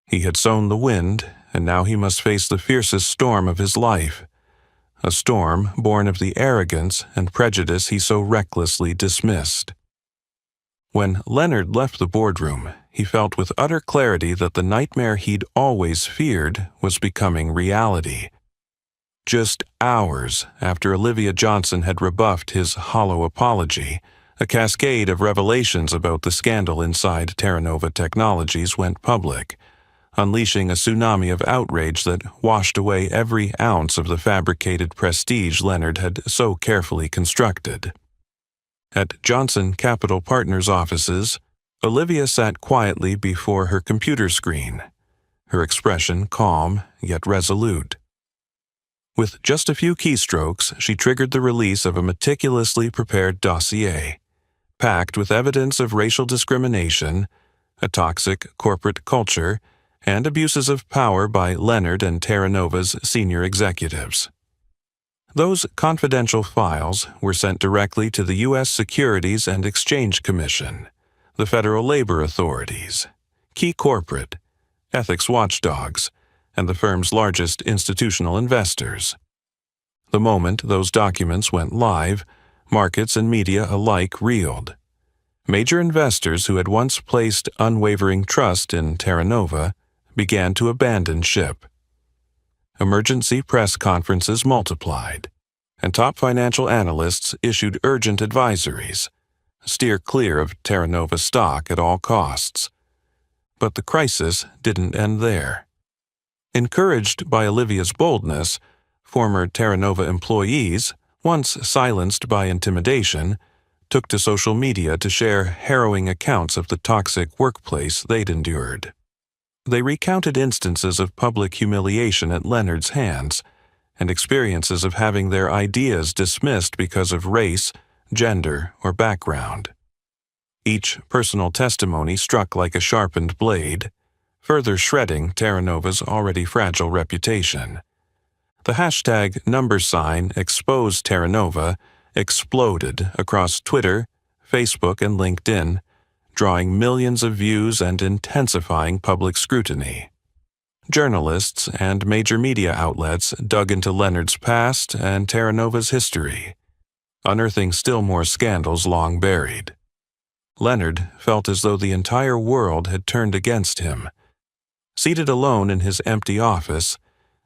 He had sown the wind, and now he must face the fiercest storm of his life, a storm born of the arrogance and prejudice he so recklessly dismissed. When Leonard left the boardroom, he felt with utter clarity that the nightmare he'd always feared was becoming reality. Just hours after Olivia Johnson had rebuffed his hollow apology, a cascade of revelations about the scandal inside Terranova Technologies went public, unleashing a tsunami of outrage that washed away every ounce of the fabricated prestige Leonard had so carefully constructed. At Johnson Capital Partners' offices, Olivia sat quietly before her computer screen, her expression calm yet resolute. With just a few keystrokes, she triggered the release of a meticulously prepared dossier, packed with evidence of racial discrimination, a toxic corporate culture, and abuses of power by Leonard and Terranova's senior executives. Those confidential files were sent directly to the U.S. Securities and Exchange Commission, the Federal Labor Authorities, key corporate, ethics watchdogs, and the firm's largest institutional investors. The moment those documents went live, markets and media alike reeled. Major investors who had once placed unwavering trust in Terranova began to abandon ship. Emergency press conferences multiplied, and top financial analysts issued urgent advisories: steer clear of Terranova stock at all costs. But the crisis didn't end there. Encouraged by Olivia's boldness, former Terranova employees, once silenced by intimidation, took to social media to share harrowing accounts of the toxic workplace they'd endured. They recounted instances of public humiliation at Leonard's hands and experiences of having their ideas dismissed because of race, gender, or background. Each personal testimony struck like a sharpened blade, further shredding Terra Nova's already fragile reputation. The hashtag #ExposeTerranova exploded across Twitter, Facebook, and LinkedIn, drawing millions of views and intensifying public scrutiny. Journalists and major media outlets dug into Leonard's past and Terra Nova's history, unearthing still more scandals long buried. Leonard felt as though the entire world had turned against him. Seated alone in his empty office,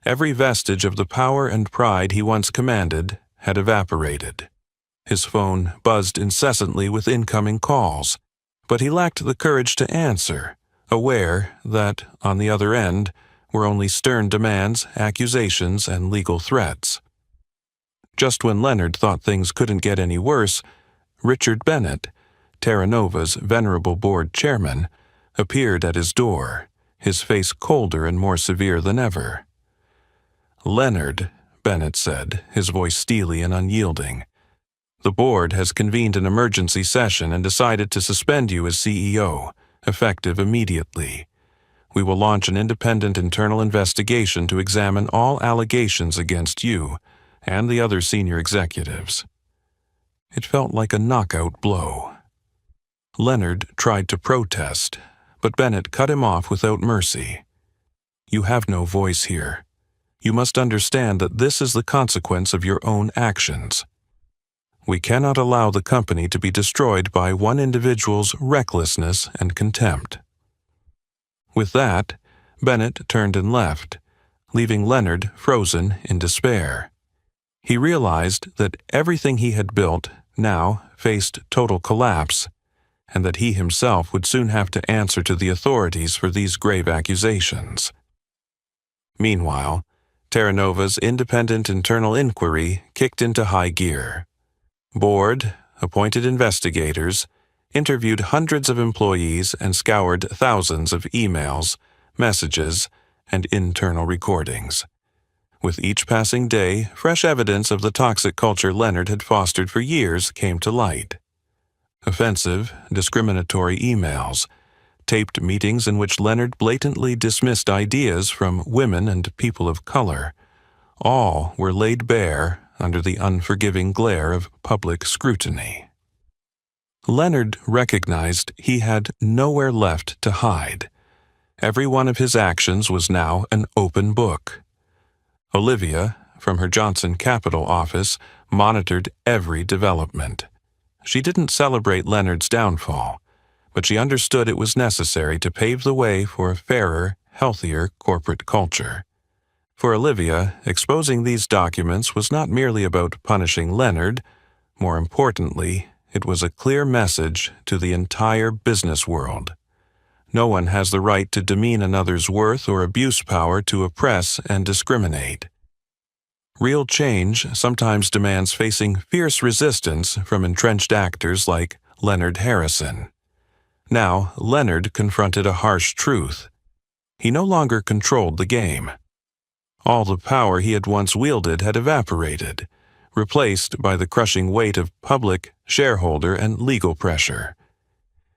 every vestige of the power and pride he once commanded had evaporated. His phone buzzed incessantly with incoming calls, but he lacked the courage to answer, aware that, on the other end, were only stern demands, accusations, and legal threats. Just when Leonard thought things couldn't get any worse, Richard Bennett, Terra Nova's venerable board chairman, appeared at his door, his face colder and more severe than ever. "Leonard," Bennett said, his voice steely and unyielding, "the board has convened an emergency session and decided to suspend you as CEO, effective immediately. We will launch an independent internal investigation to examine all allegations against you and the other senior executives." It felt like a knockout blow. Leonard tried to protest, but Bennett cut him off without mercy. "You have no voice here. You must understand that this is the consequence of your own actions. We cannot allow the company to be destroyed by one individual's recklessness and contempt." With that, Bennett turned and left, leaving Leonard frozen in despair. He realized that everything he had built now faced total collapse, and that he himself would soon have to answer to the authorities for these grave accusations. Meanwhile, Terra Nova's independent internal inquiry kicked into high gear. Board, appointed investigators, interviewed hundreds of employees and scoured thousands of emails, messages, and internal recordings. With each passing day, fresh evidence of the toxic culture Leonard had fostered for years came to light. Offensive, discriminatory emails, taped meetings in which Leonard blatantly dismissed ideas from women and people of color, all were laid bare under the unforgiving glare of public scrutiny. Leonard recognized he had nowhere left to hide. Every one of his actions was now an open book. Olivia, from her Johnson Capital office, monitored every development. She didn't celebrate Leonard's downfall, but she understood it was necessary to pave the way for a fairer, healthier corporate culture. For Olivia, exposing these documents was not merely about punishing Leonard. More importantly, it was a clear message to the entire business world. No one has the right to demean another's worth or abuse power to oppress and discriminate. Real change sometimes demands facing fierce resistance from entrenched actors like Leonard Harrison. Now, Leonard confronted a harsh truth. He no longer controlled the game. All the power he had once wielded had evaporated, replaced by the crushing weight of public, shareholder, and legal pressure.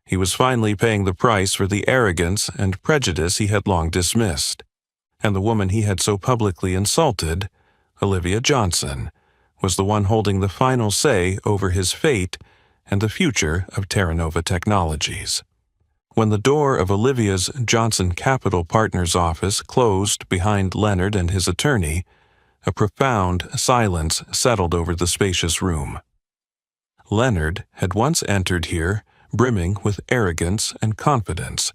He was finally paying the price for the arrogance and prejudice he had long dismissed, and the woman he had so publicly insulted, Olivia Johnson, was the one holding the final say over his fate and the future of Terra Nova Technologies. When the door of Olivia's Johnson Capital Partners office closed behind Leonard and his attorney, a profound silence settled over the spacious room. Leonard had once entered here brimming with arrogance and confidence,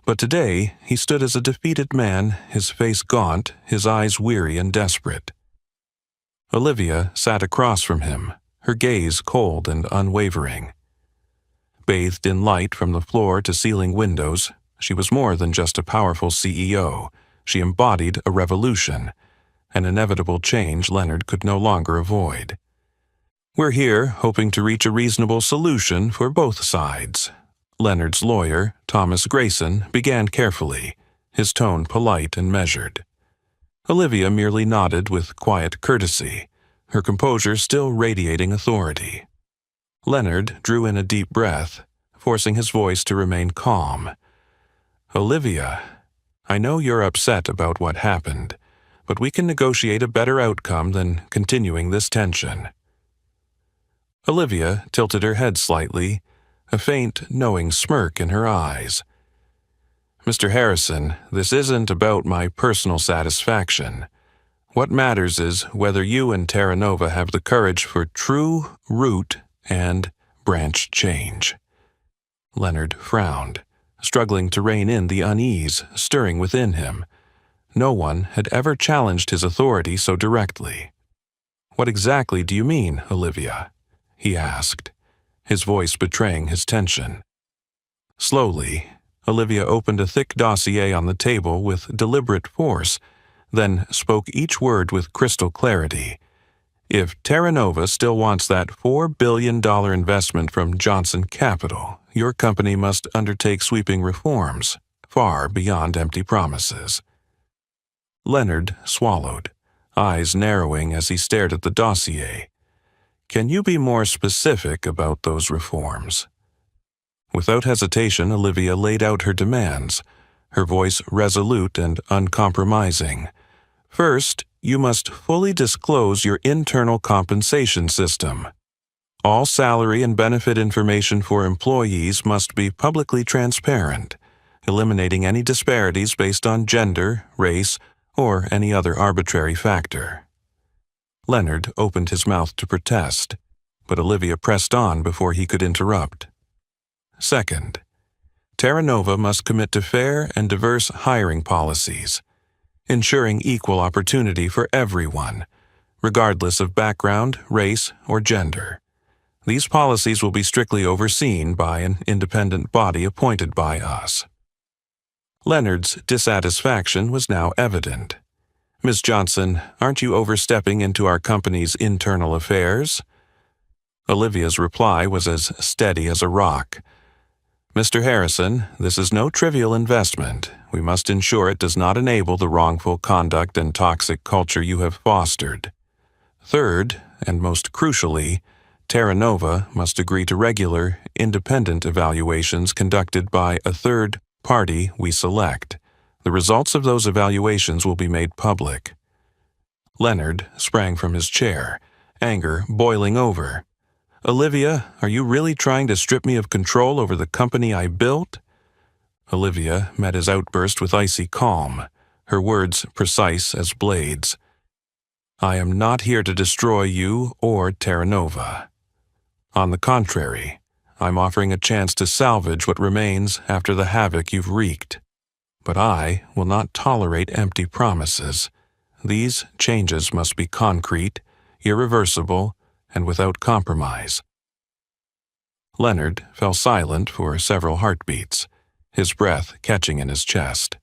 but today he stood as a defeated man, his face gaunt, his eyes weary and desperate. Olivia sat across from him, her gaze cold and unwavering. Bathed in light from the floor to ceiling windows, she was more than just a powerful CEO. She embodied a revolution, an inevitable change Leonard could no longer avoid. "We're here hoping to reach a reasonable solution for both sides." Leonard's lawyer, Thomas Grayson, began carefully, his tone polite and measured. Olivia merely nodded with quiet courtesy, her composure still radiating authority. Leonard drew in a deep breath, forcing his voice to remain calm. "Olivia, I know you're upset about what happened, but we can negotiate a better outcome than continuing this tension." Olivia tilted her head slightly, a faint, knowing smirk in her eyes. "Mr. Harrison, this isn't about my personal satisfaction. What matters is whether you and Terra Nova have the courage for true root and branch change." Leonard frowned, struggling to rein in the unease stirring within him. No one had ever challenged his authority so directly. "What exactly do you mean, Olivia?" he asked, his voice betraying his tension. Slowly, Olivia opened a thick dossier on the table with deliberate force, then spoke each word with crystal clarity. "If Terra Nova still wants that $4 billion investment from Johnson Capital, your company must undertake sweeping reforms, far beyond empty promises." Leonard swallowed, eyes narrowing as he stared at the dossier. "Can you be more specific about those reforms?" Without hesitation, Olivia laid out her demands, her voice resolute and uncompromising. "First, you must fully disclose your internal compensation system. All salary and benefit information for employees must be publicly transparent, eliminating any disparities based on gender, race, or any other arbitrary factor." Leonard opened his mouth to protest, but Olivia pressed on before he could interrupt. "Second, Terra Nova must commit to fair and diverse hiring policies, ensuring equal opportunity for everyone, regardless of background, race, or gender. These policies will be strictly overseen by an independent body appointed by us." Leonard's dissatisfaction was now evident. "Ms. Johnson, aren't you overstepping into our company's internal affairs?" Olivia's reply was as steady as a rock. "Mr. Harrison, this is no trivial investment. We must ensure it does not enable the wrongful conduct and toxic culture you have fostered. Third, and most crucially, Terra Nova must agree to regular, independent evaluations conducted by a third party we select. The results of those evaluations will be made public." Leonard sprang from his chair, anger boiling over. "Olivia, are you really trying to strip me of control over the company I built?" Olivia met his outburst with icy calm, her words precise as blades. "I am not here to destroy you or Terra Nova. On the contrary, I'm offering a chance to salvage what remains after the havoc you've wreaked. But I will not tolerate empty promises. These changes must be concrete, irreversible, and without compromise." Leonard fell silent for several heartbeats, his breath catching in his chest.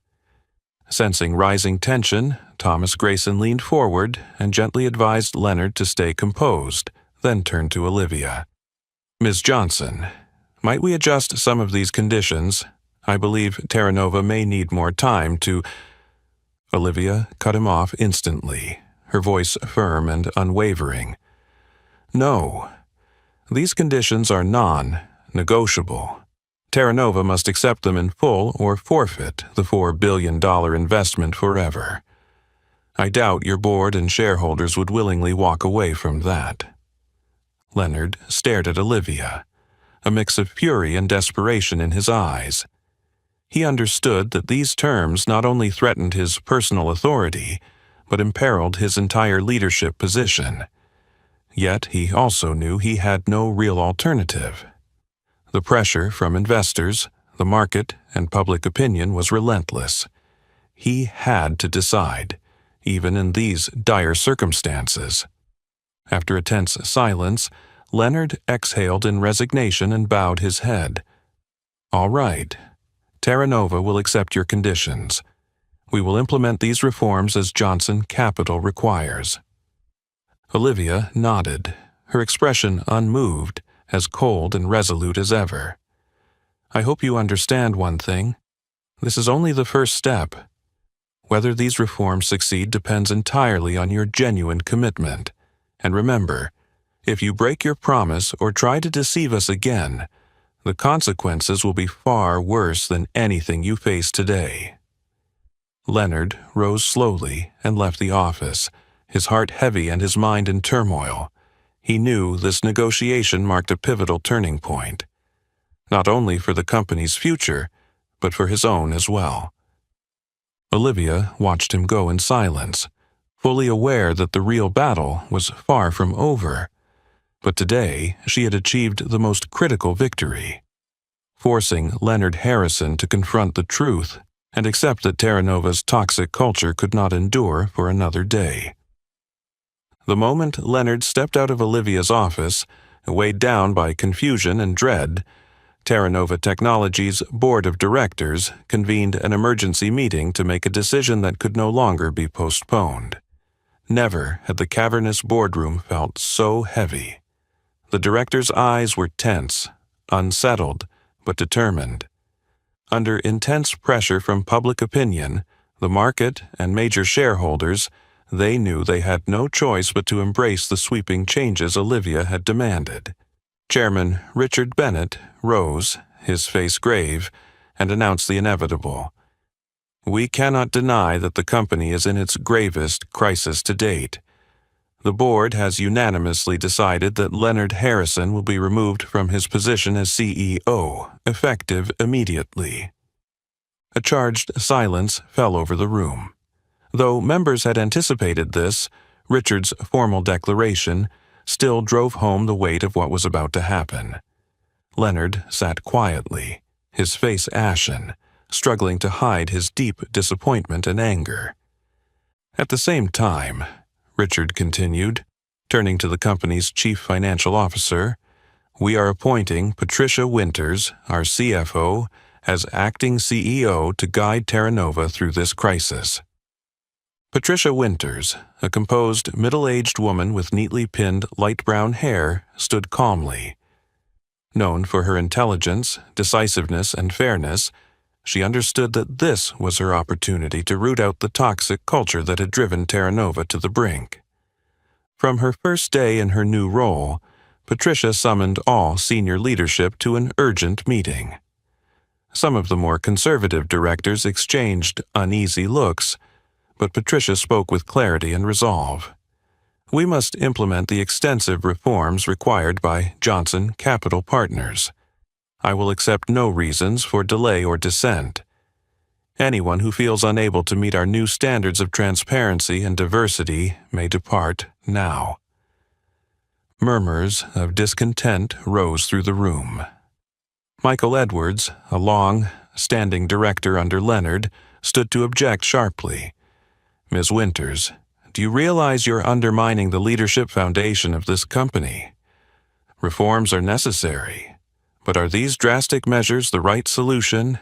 Sensing rising tension, Thomas Grayson leaned forward and gently advised Leonard to stay composed, then turned to Olivia. "Ms. Johnson, might we adjust some of these conditions? I believe Terra Nova may need more time to—" Olivia cut him off instantly, her voice firm and unwavering. "No. These conditions are non-negotiable. Terra Nova must accept them in full or forfeit the $4 billion investment forever. I doubt your board and shareholders would willingly walk away from that." Leonard stared at Olivia, a mix of fury and desperation in his eyes. He understood that these terms not only threatened his personal authority, but imperiled his entire leadership position. Yet he also knew he had no real alternative. The pressure from investors, the market, and public opinion was relentless. He had to decide, even in these dire circumstances. After a tense silence, Leonard exhaled in resignation and bowed his head. "All right. Terra Nova will accept your conditions. We will implement these reforms as Johnson Capital requires." Olivia nodded, her expression unmoved, as cold and resolute as ever. "I hope you understand one thing. This is only the first step. Whether these reforms succeed depends entirely on your genuine commitment. And remember, If you break your promise or try to deceive us again, the consequences will be far worse than anything you face today." Leonard rose slowly and left the office, his heart heavy and his mind in turmoil. He knew this negotiation marked a pivotal turning point, not only for the company's future, but for his own as well. Olivia watched him go in silence, fully aware that the real battle was far from over. But today she had achieved the most critical victory, forcing Leonard Harrison to confront the truth and accept that Terra Nova's toxic culture could not endure for another day. The moment Leonard stepped out of Olivia's office, weighed down by confusion and dread, Terra Nova Technologies' board of directors convened an emergency meeting to make a decision that could no longer be postponed. Never had the cavernous boardroom felt so heavy. The directors' eyes were tense, unsettled, but determined. Under intense pressure from public opinion, the market, and major shareholders, they knew they had no choice but to embrace the sweeping changes Olivia had demanded. Chairman Richard Bennett rose, his face grave, and announced the inevitable. "We cannot deny that the company is in its gravest crisis to date. The board has unanimously decided that Leonard Harrison will be removed from his position as CEO, effective immediately." A charged silence fell over the room. Though members had anticipated this, Richard's formal declaration still drove home the weight of what was about to happen. Leonard sat quietly, his face ashen, struggling to hide his deep disappointment and anger. At the same time, Richard continued, turning to the company's chief financial officer, "We are appointing Patricia Winters, our CFO, as acting CEO to guide Terra Nova through this crisis." Patricia Winters, a composed, middle-aged woman with neatly pinned light brown hair, stood calmly. Known for her intelligence, decisiveness, and fairness, she understood that this was her opportunity to root out the toxic culture that had driven Terra Nova to the brink. From her first day in her new role, Patricia summoned all senior leadership to an urgent meeting. Some of the more conservative directors exchanged uneasy looks, but Patricia spoke with clarity and resolve. "We must implement the extensive reforms required by Johnson Capital Partners. I will accept no reasons for delay or dissent. Anyone who feels unable to meet our new standards of transparency and diversity may depart now." Murmurs of discontent rose through the room. Michael Edwards, a long, standing director under Leonard, stood to object sharply. "Ms. Winters, do you realize you're undermining the leadership foundation of this company? Reforms are necessary, but are these drastic measures the right solution?"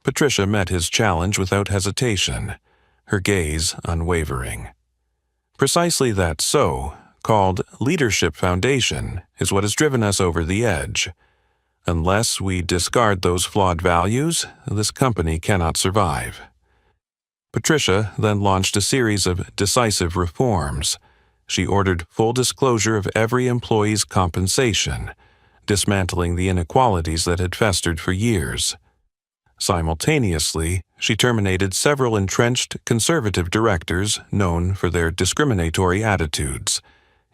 Patricia met his challenge without hesitation, her gaze unwavering. "Precisely that so-called leadership foundation is what has driven us over the edge. Unless we discard those flawed values, this company cannot survive." Patricia then launched a series of decisive reforms. She ordered full disclosure of every employee's compensation, dismantling the inequalities that had festered for years. Simultaneously, she terminated several entrenched conservative directors known for their discriminatory attitudes,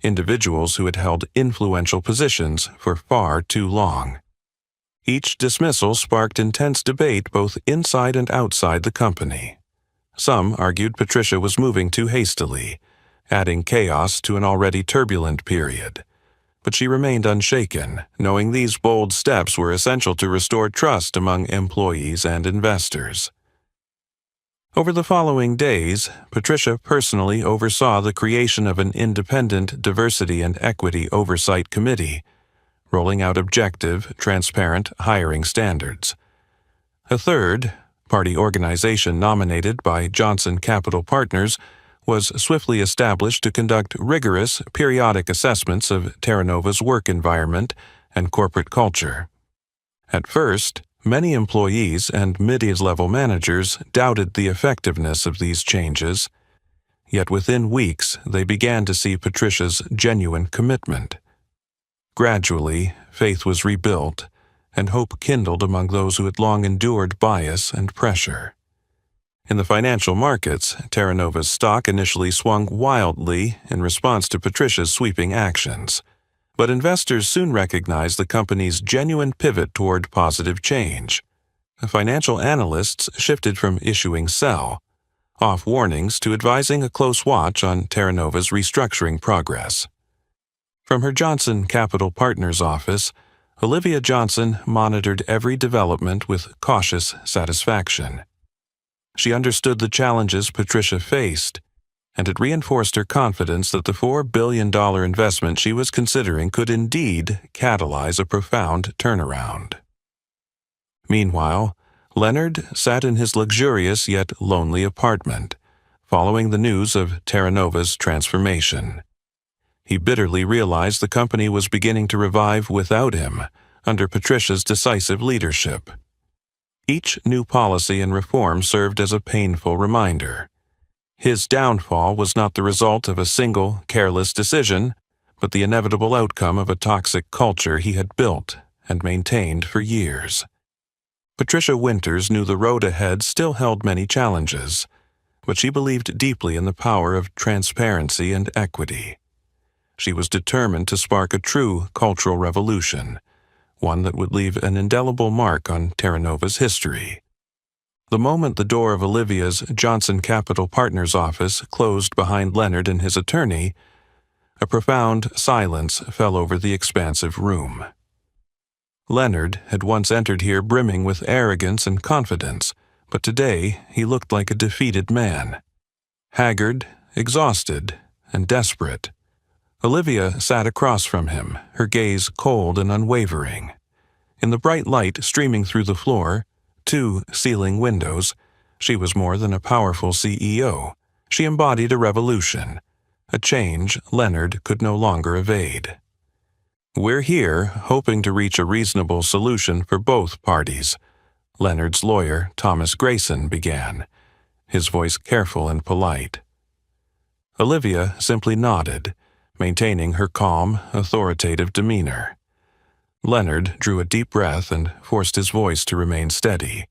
individuals who had held influential positions for far too long. Each dismissal sparked intense debate both inside and outside the company. Some argued Patricia was moving too hastily, adding chaos to an already turbulent period. But she remained unshaken, knowing these bold steps were essential to restore trust among employees and investors. Over the following days, Patricia personally oversaw the creation of an independent diversity and equity oversight committee, rolling out objective, transparent hiring standards. A third-party organization nominated by Johnson Capital Partners was swiftly established to conduct rigorous, periodic assessments of Terra Nova's work environment and corporate culture. At first, many employees and mid-level managers doubted the effectiveness of these changes. Yet within weeks, they began to see Patricia's genuine commitment. Gradually, faith was rebuilt, and hope kindled among those who had long endured bias and pressure. In the financial markets, Terra Nova's stock initially swung wildly in response to Patricia's sweeping actions, but investors soon recognized the company's genuine pivot toward positive change. Financial analysts shifted from issuing sell-off warnings to advising a close watch on Terra Nova's restructuring progress. From her Johnson Capital Partners office, Olivia Johnson monitored every development with cautious satisfaction. She understood the challenges Patricia faced, and it reinforced her confidence that the $4 billion investment she was considering could indeed catalyze a profound turnaround. Meanwhile, Leonard sat in his luxurious yet lonely apartment, following the news of Terra Nova's transformation. He bitterly realized the company was beginning to revive without him, under Patricia's decisive leadership. Each new policy and reform served as a painful reminder. His downfall was not the result of a single, careless decision, but the inevitable outcome of a toxic culture he had built and maintained for years. Patricia Winters knew the road ahead still held many challenges, but she believed deeply in the power of transparency and equity. She was determined to spark a true cultural revolution, one that would leave an indelible mark on Terra Nova's history. The moment the door of Olivia's Johnson Capital Partners office closed behind Leonard and his attorney, a profound silence fell over the expansive room. Leonard had once entered here brimming with arrogance and confidence, but today he looked like a defeated man. Haggard, exhausted, and desperate. Olivia sat across from him, her gaze cold and unwavering. In the bright light streaming through the floor, 2 ceiling windows, she was more than a powerful CEO. She embodied a revolution, a change Leonard could no longer evade. "We're here hoping to reach a reasonable solution for both parties," Leonard's lawyer, Thomas Grayson, began, his voice careful and polite. Olivia simply nodded, maintaining her calm, authoritative demeanor. Leonard drew a deep breath and forced his voice to remain steady.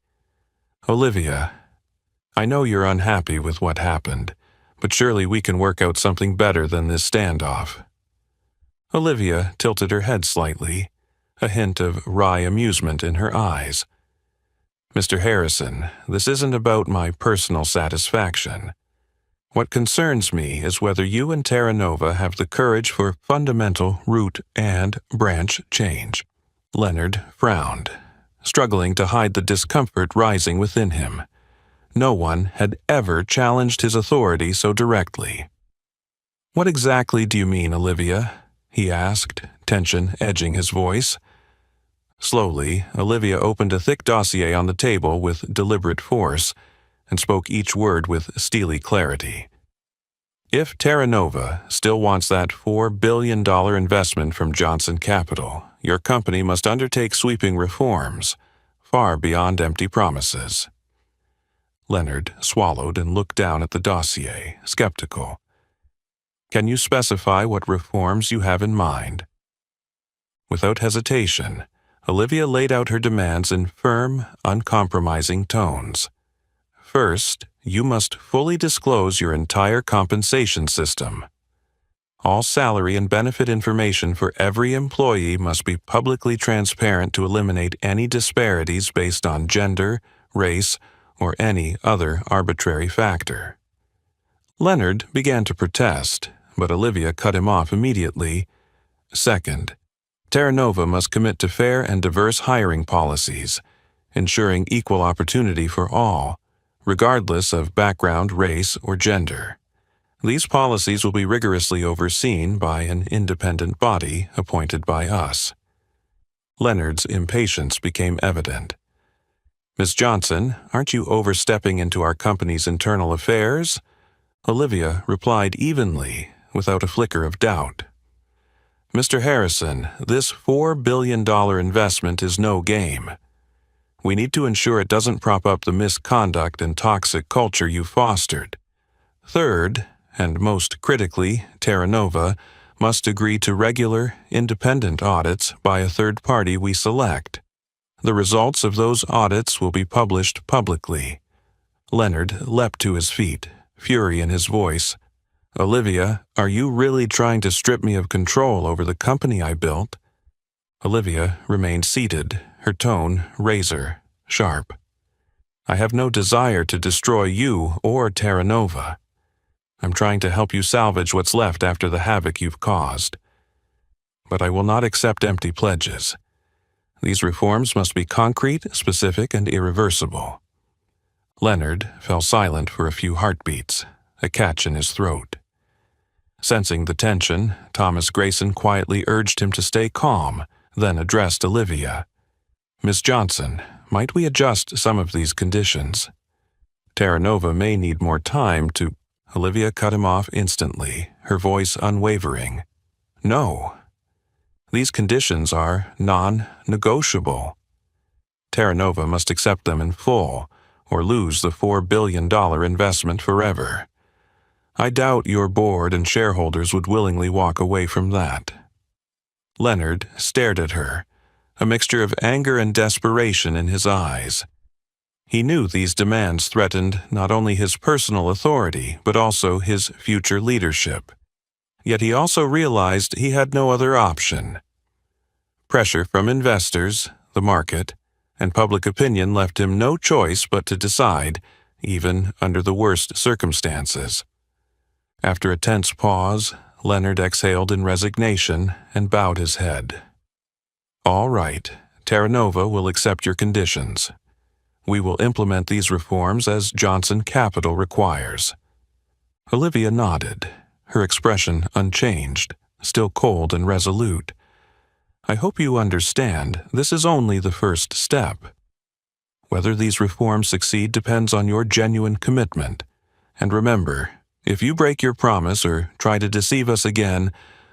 "Olivia, I know you're unhappy with what happened, but surely we can work out something better than this standoff." Olivia tilted her head slightly, a hint of wry amusement in her eyes. "Mr. Harrison, this isn't about my personal satisfaction. What concerns me is whether you and Terra Nova have the courage for fundamental root and branch change." Leonard frowned, struggling to hide the discomfort rising within him. No one had ever challenged his authority so directly. "What exactly do you mean, Olivia?" he asked, tension edging his voice. Slowly, Olivia opened a thick dossier on the table with deliberate force, and spoke each word with steely clarity. "If Terra Nova still wants that $4 billion investment from Johnson Capital, your company must undertake sweeping reforms, far beyond empty promises." Leonard swallowed and looked down at the dossier, skeptical. "Can you specify what reforms you have in mind?" Without hesitation, Olivia laid out her demands in firm, uncompromising tones. "First, you must fully disclose your entire compensation system. All salary and benefit information for every employee must be publicly transparent to eliminate any disparities based on gender, race, or any other arbitrary factor." Leonard began to protest, but Olivia cut him off immediately. "Second, Terra Nova must commit to fair and diverse hiring policies, ensuring equal opportunity for all, regardless of background, race, or gender. These policies will be rigorously overseen by an independent body appointed by us." Leonard's impatience became evident. "Ms. Johnson, aren't you overstepping into our company's internal affairs?" Olivia replied evenly, without a flicker of doubt. "Mr. Harrison, this $4 billion investment is no game. We need to ensure it doesn't prop up the misconduct and toxic culture you fostered. Third, and most critically, Terra Nova, must agree to regular, independent audits by a third party we select. The results of those audits will be published publicly. Leonard leapt to his feet, fury in his voice. Olivia, are you really trying to strip me of control over the company I built? Olivia remained seated, her tone razor sharp. I have no desire to destroy you or Terra Nova. I'm trying to help you salvage what's left after the havoc you've caused. But I will not accept empty pledges. These reforms must be concrete, specific, and irreversible. Leonard fell silent for a few heartbeats, a catch in his throat. Sensing the tension, Thomas Grayson quietly urged him to stay calm, then addressed Olivia. Miss Johnson, might we adjust some of these conditions? Terra Nova may need more time to... Olivia cut him off instantly, her voice unwavering. No. These conditions are non-negotiable. Terra Nova must accept them in full, or lose the $4 billion investment forever. I doubt your board and shareholders would willingly walk away from that. Leonard stared at her, a mixture of anger and desperation in his eyes. He knew these demands threatened not only his personal authority, but also his future leadership. Yet he also realized he had no other option. Pressure from investors, the market, and public opinion left him no choice but to decide, even under the worst circumstances. After a tense pause, Leonard exhaled in resignation and bowed his head. All right, Terra Nova will accept your conditions. We will implement these reforms as Johnson Capital requires. Olivia nodded, her expression unchanged, still cold and resolute. I hope you understand, this is only the first step. Whether these reforms succeed depends on your genuine commitment. And remember, if you break your promise or try to deceive us again,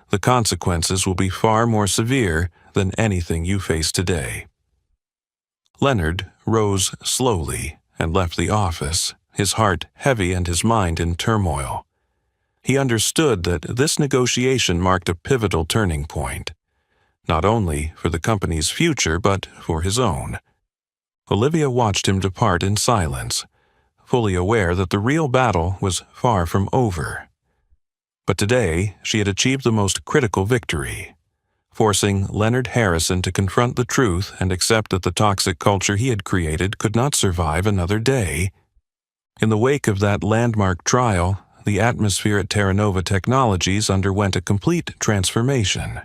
the consequences will be far more severe than anything you face today. Leonard rose slowly and left the office, his heart heavy and his mind in turmoil. He understood that this negotiation marked a pivotal turning point, not only for the company's future but for his own. Olivia watched him depart in silence, fully aware that the real battle was far from over. But today she had achieved the most critical victory, forcing Leonard Harrison to confront the truth and accept that the toxic culture he had created could not survive another day. In the wake of that landmark trial, the atmosphere at Terra Nova Technologies underwent a complete transformation.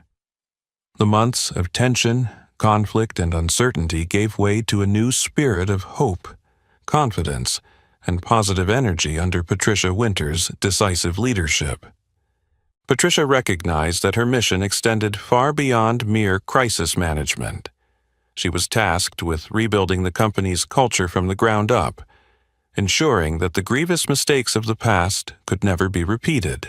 The months of tension, conflict, and uncertainty gave way to a new spirit of hope, confidence, and positive energy under Patricia Winter's decisive leadership. Patricia recognized that her mission extended far beyond mere crisis management. She was tasked with rebuilding the company's culture from the ground up, ensuring that the grievous mistakes of the past could never be repeated.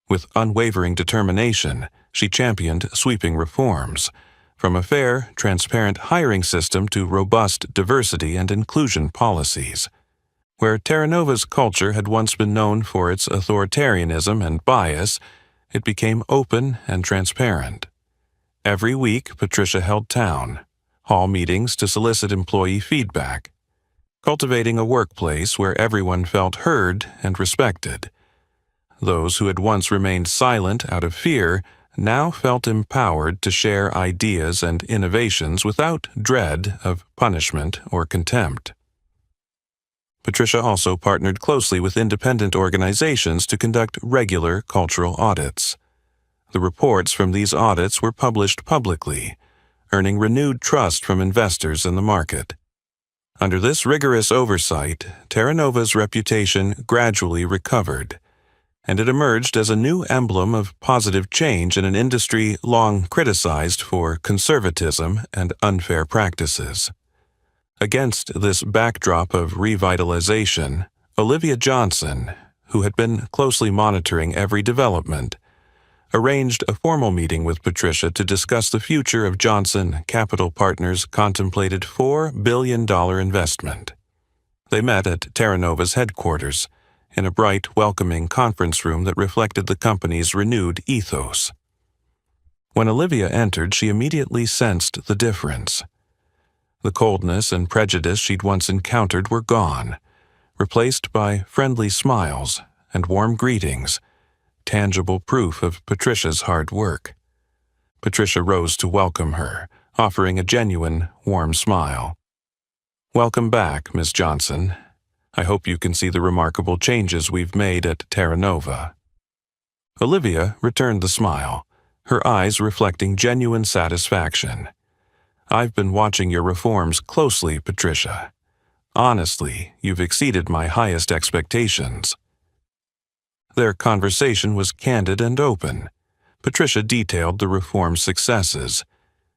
With unwavering determination, she championed sweeping reforms, from a fair, transparent hiring system to robust diversity and inclusion policies. Where Terra Nova's culture had once been known for its authoritarianism and bias, it became open and transparent. Every week, Patricia held town hall meetings to solicit employee feedback, cultivating a workplace where everyone felt heard and respected. Those who had once remained silent out of fear now felt empowered to share ideas and innovations without dread of punishment or contempt. Patricia also partnered closely with independent organizations to conduct regular cultural audits. The reports from these audits were published publicly, earning renewed trust from investors in the market. Under this rigorous oversight, Terra Nova's reputation gradually recovered, and it emerged as a new emblem of positive change in an industry long criticized for conservatism and unfair practices. Against this backdrop of revitalization, Olivia Johnson, who had been closely monitoring every development, arranged a formal meeting with Patricia to discuss the future of Johnson Capital Partners' contemplated $4 billion investment. They met at Terra Nova's headquarters, in a bright, welcoming conference room that reflected the company's renewed ethos. When Olivia entered, she immediately sensed the difference. The coldness and prejudice she'd once encountered were gone, replaced by friendly smiles and warm greetings, tangible proof of Patricia's hard work. Patricia rose to welcome her, offering a genuine, warm smile. "Welcome back, Miss Johnson. I hope you can see the remarkable changes we've made at Terra Nova." Olivia returned the smile, her eyes reflecting genuine satisfaction. "I've been watching your reforms closely, Patricia. Honestly, you've exceeded my highest expectations." Their conversation was candid and open. Patricia detailed the reform's successes,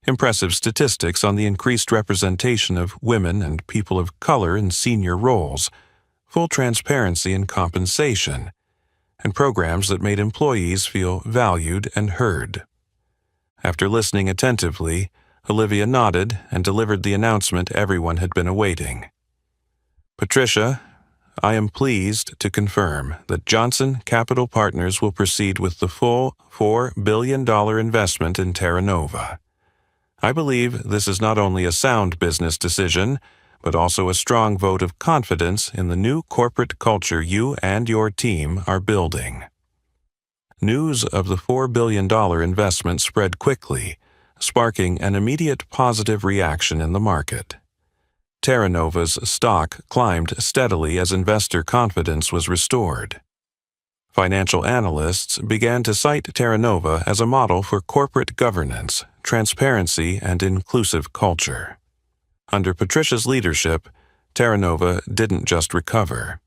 impressive statistics on the increased representation of women and people of color in senior roles, full transparency in compensation, and programs that made employees feel valued and heard. After listening attentively, Olivia nodded and delivered the announcement everyone had been awaiting. "Patricia, I am pleased to confirm that Johnson Capital Partners will proceed with the full $4 billion investment in Terra Nova. I believe this is not only a sound business decision, but also a strong vote of confidence in the new corporate culture you and your team are building." News of the $4 billion investment spread quickly, sparking an immediate positive reaction in the market. Terra Nova's stock climbed steadily as investor confidence was restored. Financial analysts began to cite Terra Nova as a model for corporate governance, transparency, and inclusive culture. Under Patricia's leadership, Terra Nova didn't just recover.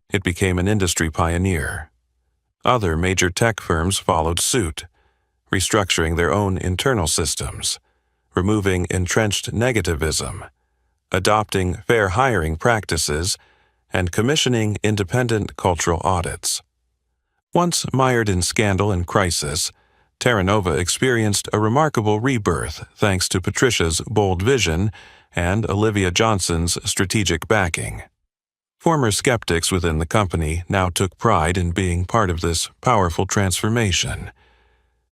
It became an industry pioneer. Other major tech firms followed suit, restructuring their own internal systems, removing entrenched negativism, adopting fair hiring practices, and commissioning independent cultural audits. Once mired in scandal and crisis, Terra Nova experienced a remarkable rebirth thanks to Patricia's bold vision and Olivia Johnson's strategic backing. Former skeptics within the company now took pride in being part of this powerful transformation.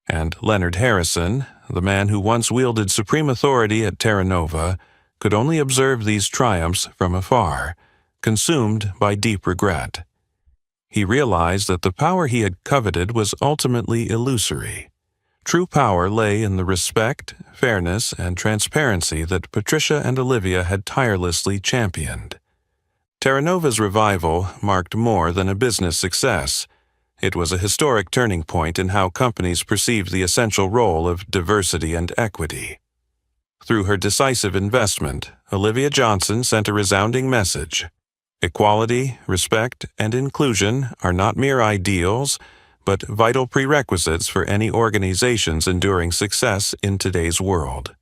And Leonard Harrison, the man who once wielded supreme authority at Terra Nova, could only observe these triumphs from afar, consumed by deep regret. He realized that the power he had coveted was ultimately illusory. True power lay in the respect, fairness, and transparency that Patricia and Olivia had tirelessly championed. Terra Nova's revival marked more than a business success. It was a historic turning point in how companies perceived the essential role of diversity and equity. Through her decisive investment, Olivia Johnson sent a resounding message. Equality, respect, and inclusion are not mere ideals, but vital prerequisites for any organization's enduring success in today's world.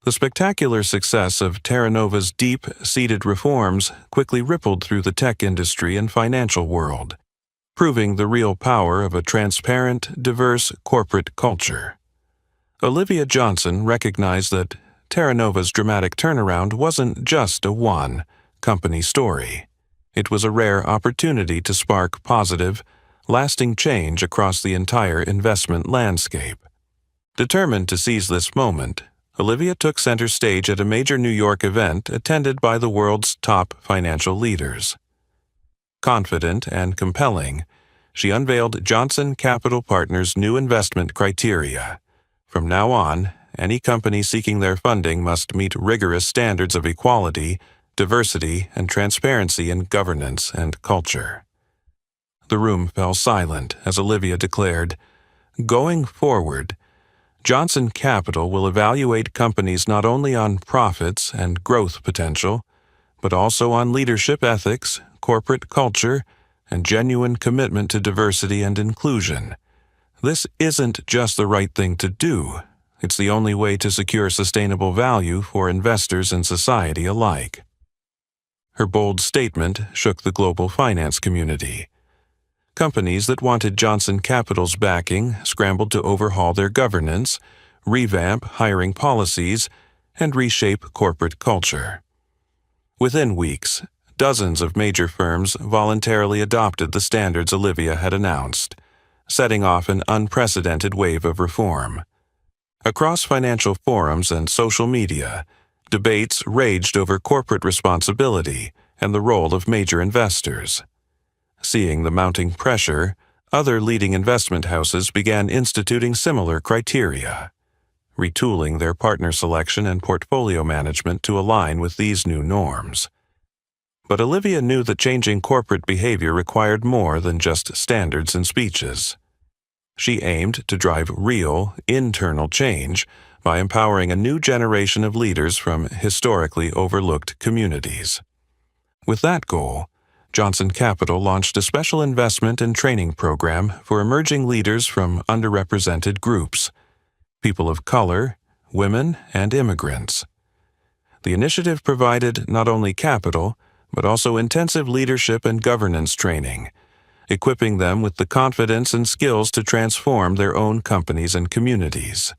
The spectacular success of Terra Nova's deep-seated reforms quickly rippled through the tech industry and financial world, proving the real power of a transparent, diverse corporate culture. Olivia Johnson recognized that Terra Nova's dramatic turnaround wasn't just a one-company story. It was a rare opportunity to spark positive, lasting change across the entire investment landscape. Determined to seize this moment, Olivia took center stage at a major New York event attended by the world's top financial leaders. Confident and compelling, she unveiled Johnson Capital Partners' new investment criteria. From now on, any company seeking their funding must meet rigorous standards of equality, diversity, and transparency in governance and culture. The room fell silent as Olivia declared, "Going forward, Johnson Capital will evaluate companies not only on profits and growth potential, but also on leadership ethics, corporate culture, and genuine commitment to diversity and inclusion. This isn't just the right thing to do. It's the only way to secure sustainable value for investors and society alike." Her bold statement shook the global finance community. Companies that wanted Johnson Capital's backing scrambled to overhaul their governance, revamp hiring policies, and reshape corporate culture. Within weeks, dozens of major firms voluntarily adopted the standards Olivia had announced, setting off an unprecedented wave of reform. Across financial forums and social media, debates raged over corporate responsibility and the role of major investors. Seeing the mounting pressure, other leading investment houses began instituting similar criteria, retooling their partner selection and portfolio management to align with these new norms. But Olivia knew that changing corporate behavior required more than just standards and speeches. She aimed to drive real, internal change by empowering a new generation of leaders from historically overlooked communities. With that goal, Johnson Capital launched a special investment and training program for emerging leaders from underrepresented groups, people of color, women, and immigrants. The initiative provided not only capital, but also intensive leadership and governance training, equipping them with the confidence and skills to transform their own companies and communities.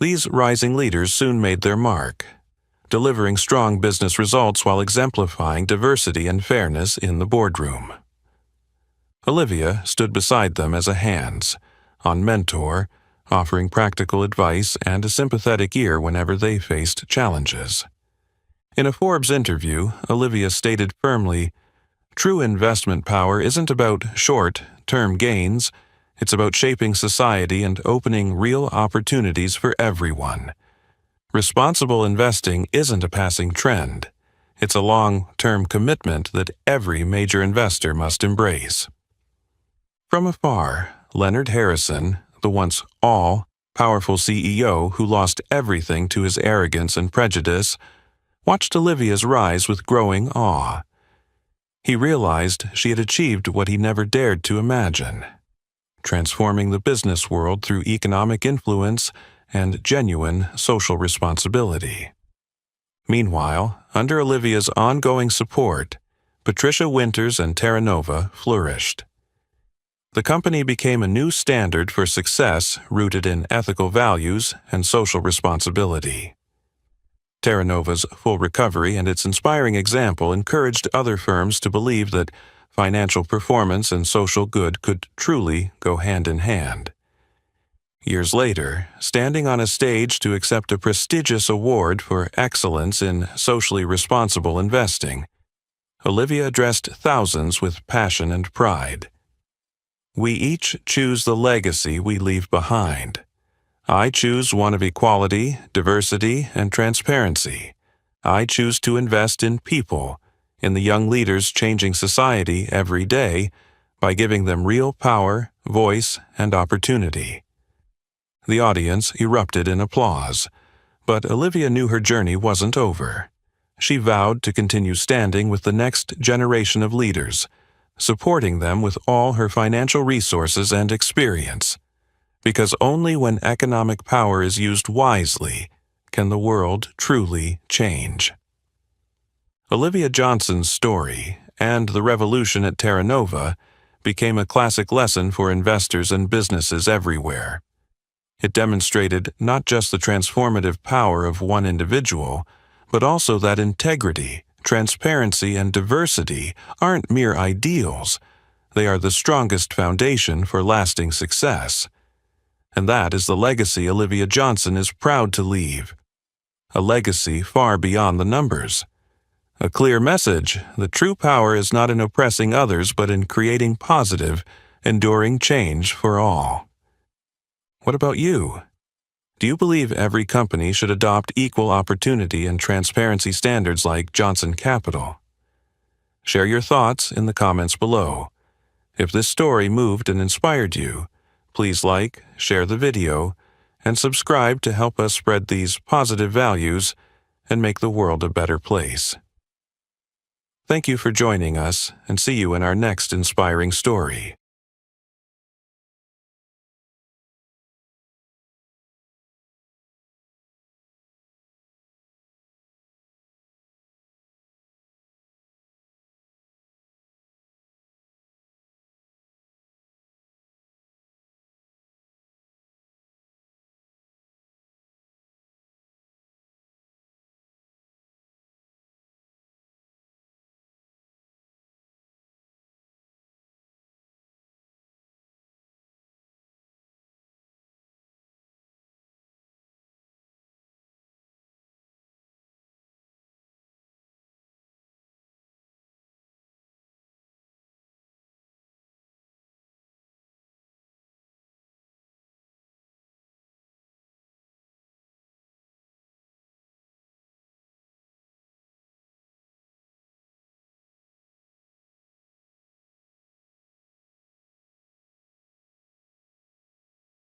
These rising leaders soon made their mark, delivering strong business results while exemplifying diversity and fairness in the boardroom. Olivia stood beside them as a hands-on mentor, offering practical advice and a sympathetic ear whenever they faced challenges. In a Forbes interview, Olivia stated firmly, "True investment power isn't about short-term gains, it's about shaping society and opening real opportunities for everyone. Responsible investing isn't a passing trend, it's a long-term commitment that every major investor must embrace." From afar, Leonard Harrison, the once all-powerful CEO who lost everything to his arrogance and prejudice, watched Olivia's rise with growing awe. He realized she had achieved what he never dared to imagine, transforming the business world through economic influence and genuine social responsibility. Meanwhile, under Olivia's ongoing support, Patricia Winters and Terra Nova flourished. The company became a new standard for success rooted in ethical values and social responsibility. Terra Nova's full recovery and its inspiring example encouraged other firms to believe that financial performance and social good could truly go hand in hand. Years later, standing on a stage to accept a prestigious award for excellence in socially responsible investing, Olivia addressed thousands with passion and pride. "We each choose the legacy we leave behind. I choose one of equality, diversity, and transparency. I choose to invest in people, in the young leaders changing society every day by giving them real power, voice, and opportunity." The audience erupted in applause, but Olivia knew her journey wasn't over. She vowed to continue standing with the next generation of leaders, supporting them with all her financial resources and experience. Because only when economic power is used wisely can the world truly change. Olivia Johnson's story and the revolution at Terra Nova became a classic lesson for investors and businesses everywhere. It demonstrated not just the transformative power of one individual, but also that integrity, transparency, and diversity aren't mere ideals. They are the strongest foundation for lasting success. And that is the legacy Olivia Johnson is proud to leave. A legacy far beyond the numbers. A clear message that true power is not in oppressing others but in creating positive, enduring change for all. What about you? Do you believe every company should adopt equal opportunity and transparency standards like Johnson Capital? Share your thoughts in the comments below. If this story moved and inspired you, please like, share the video, and subscribe to help us spread these positive values and make the world a better place. Thank you for joining us, and see you in our next inspiring story.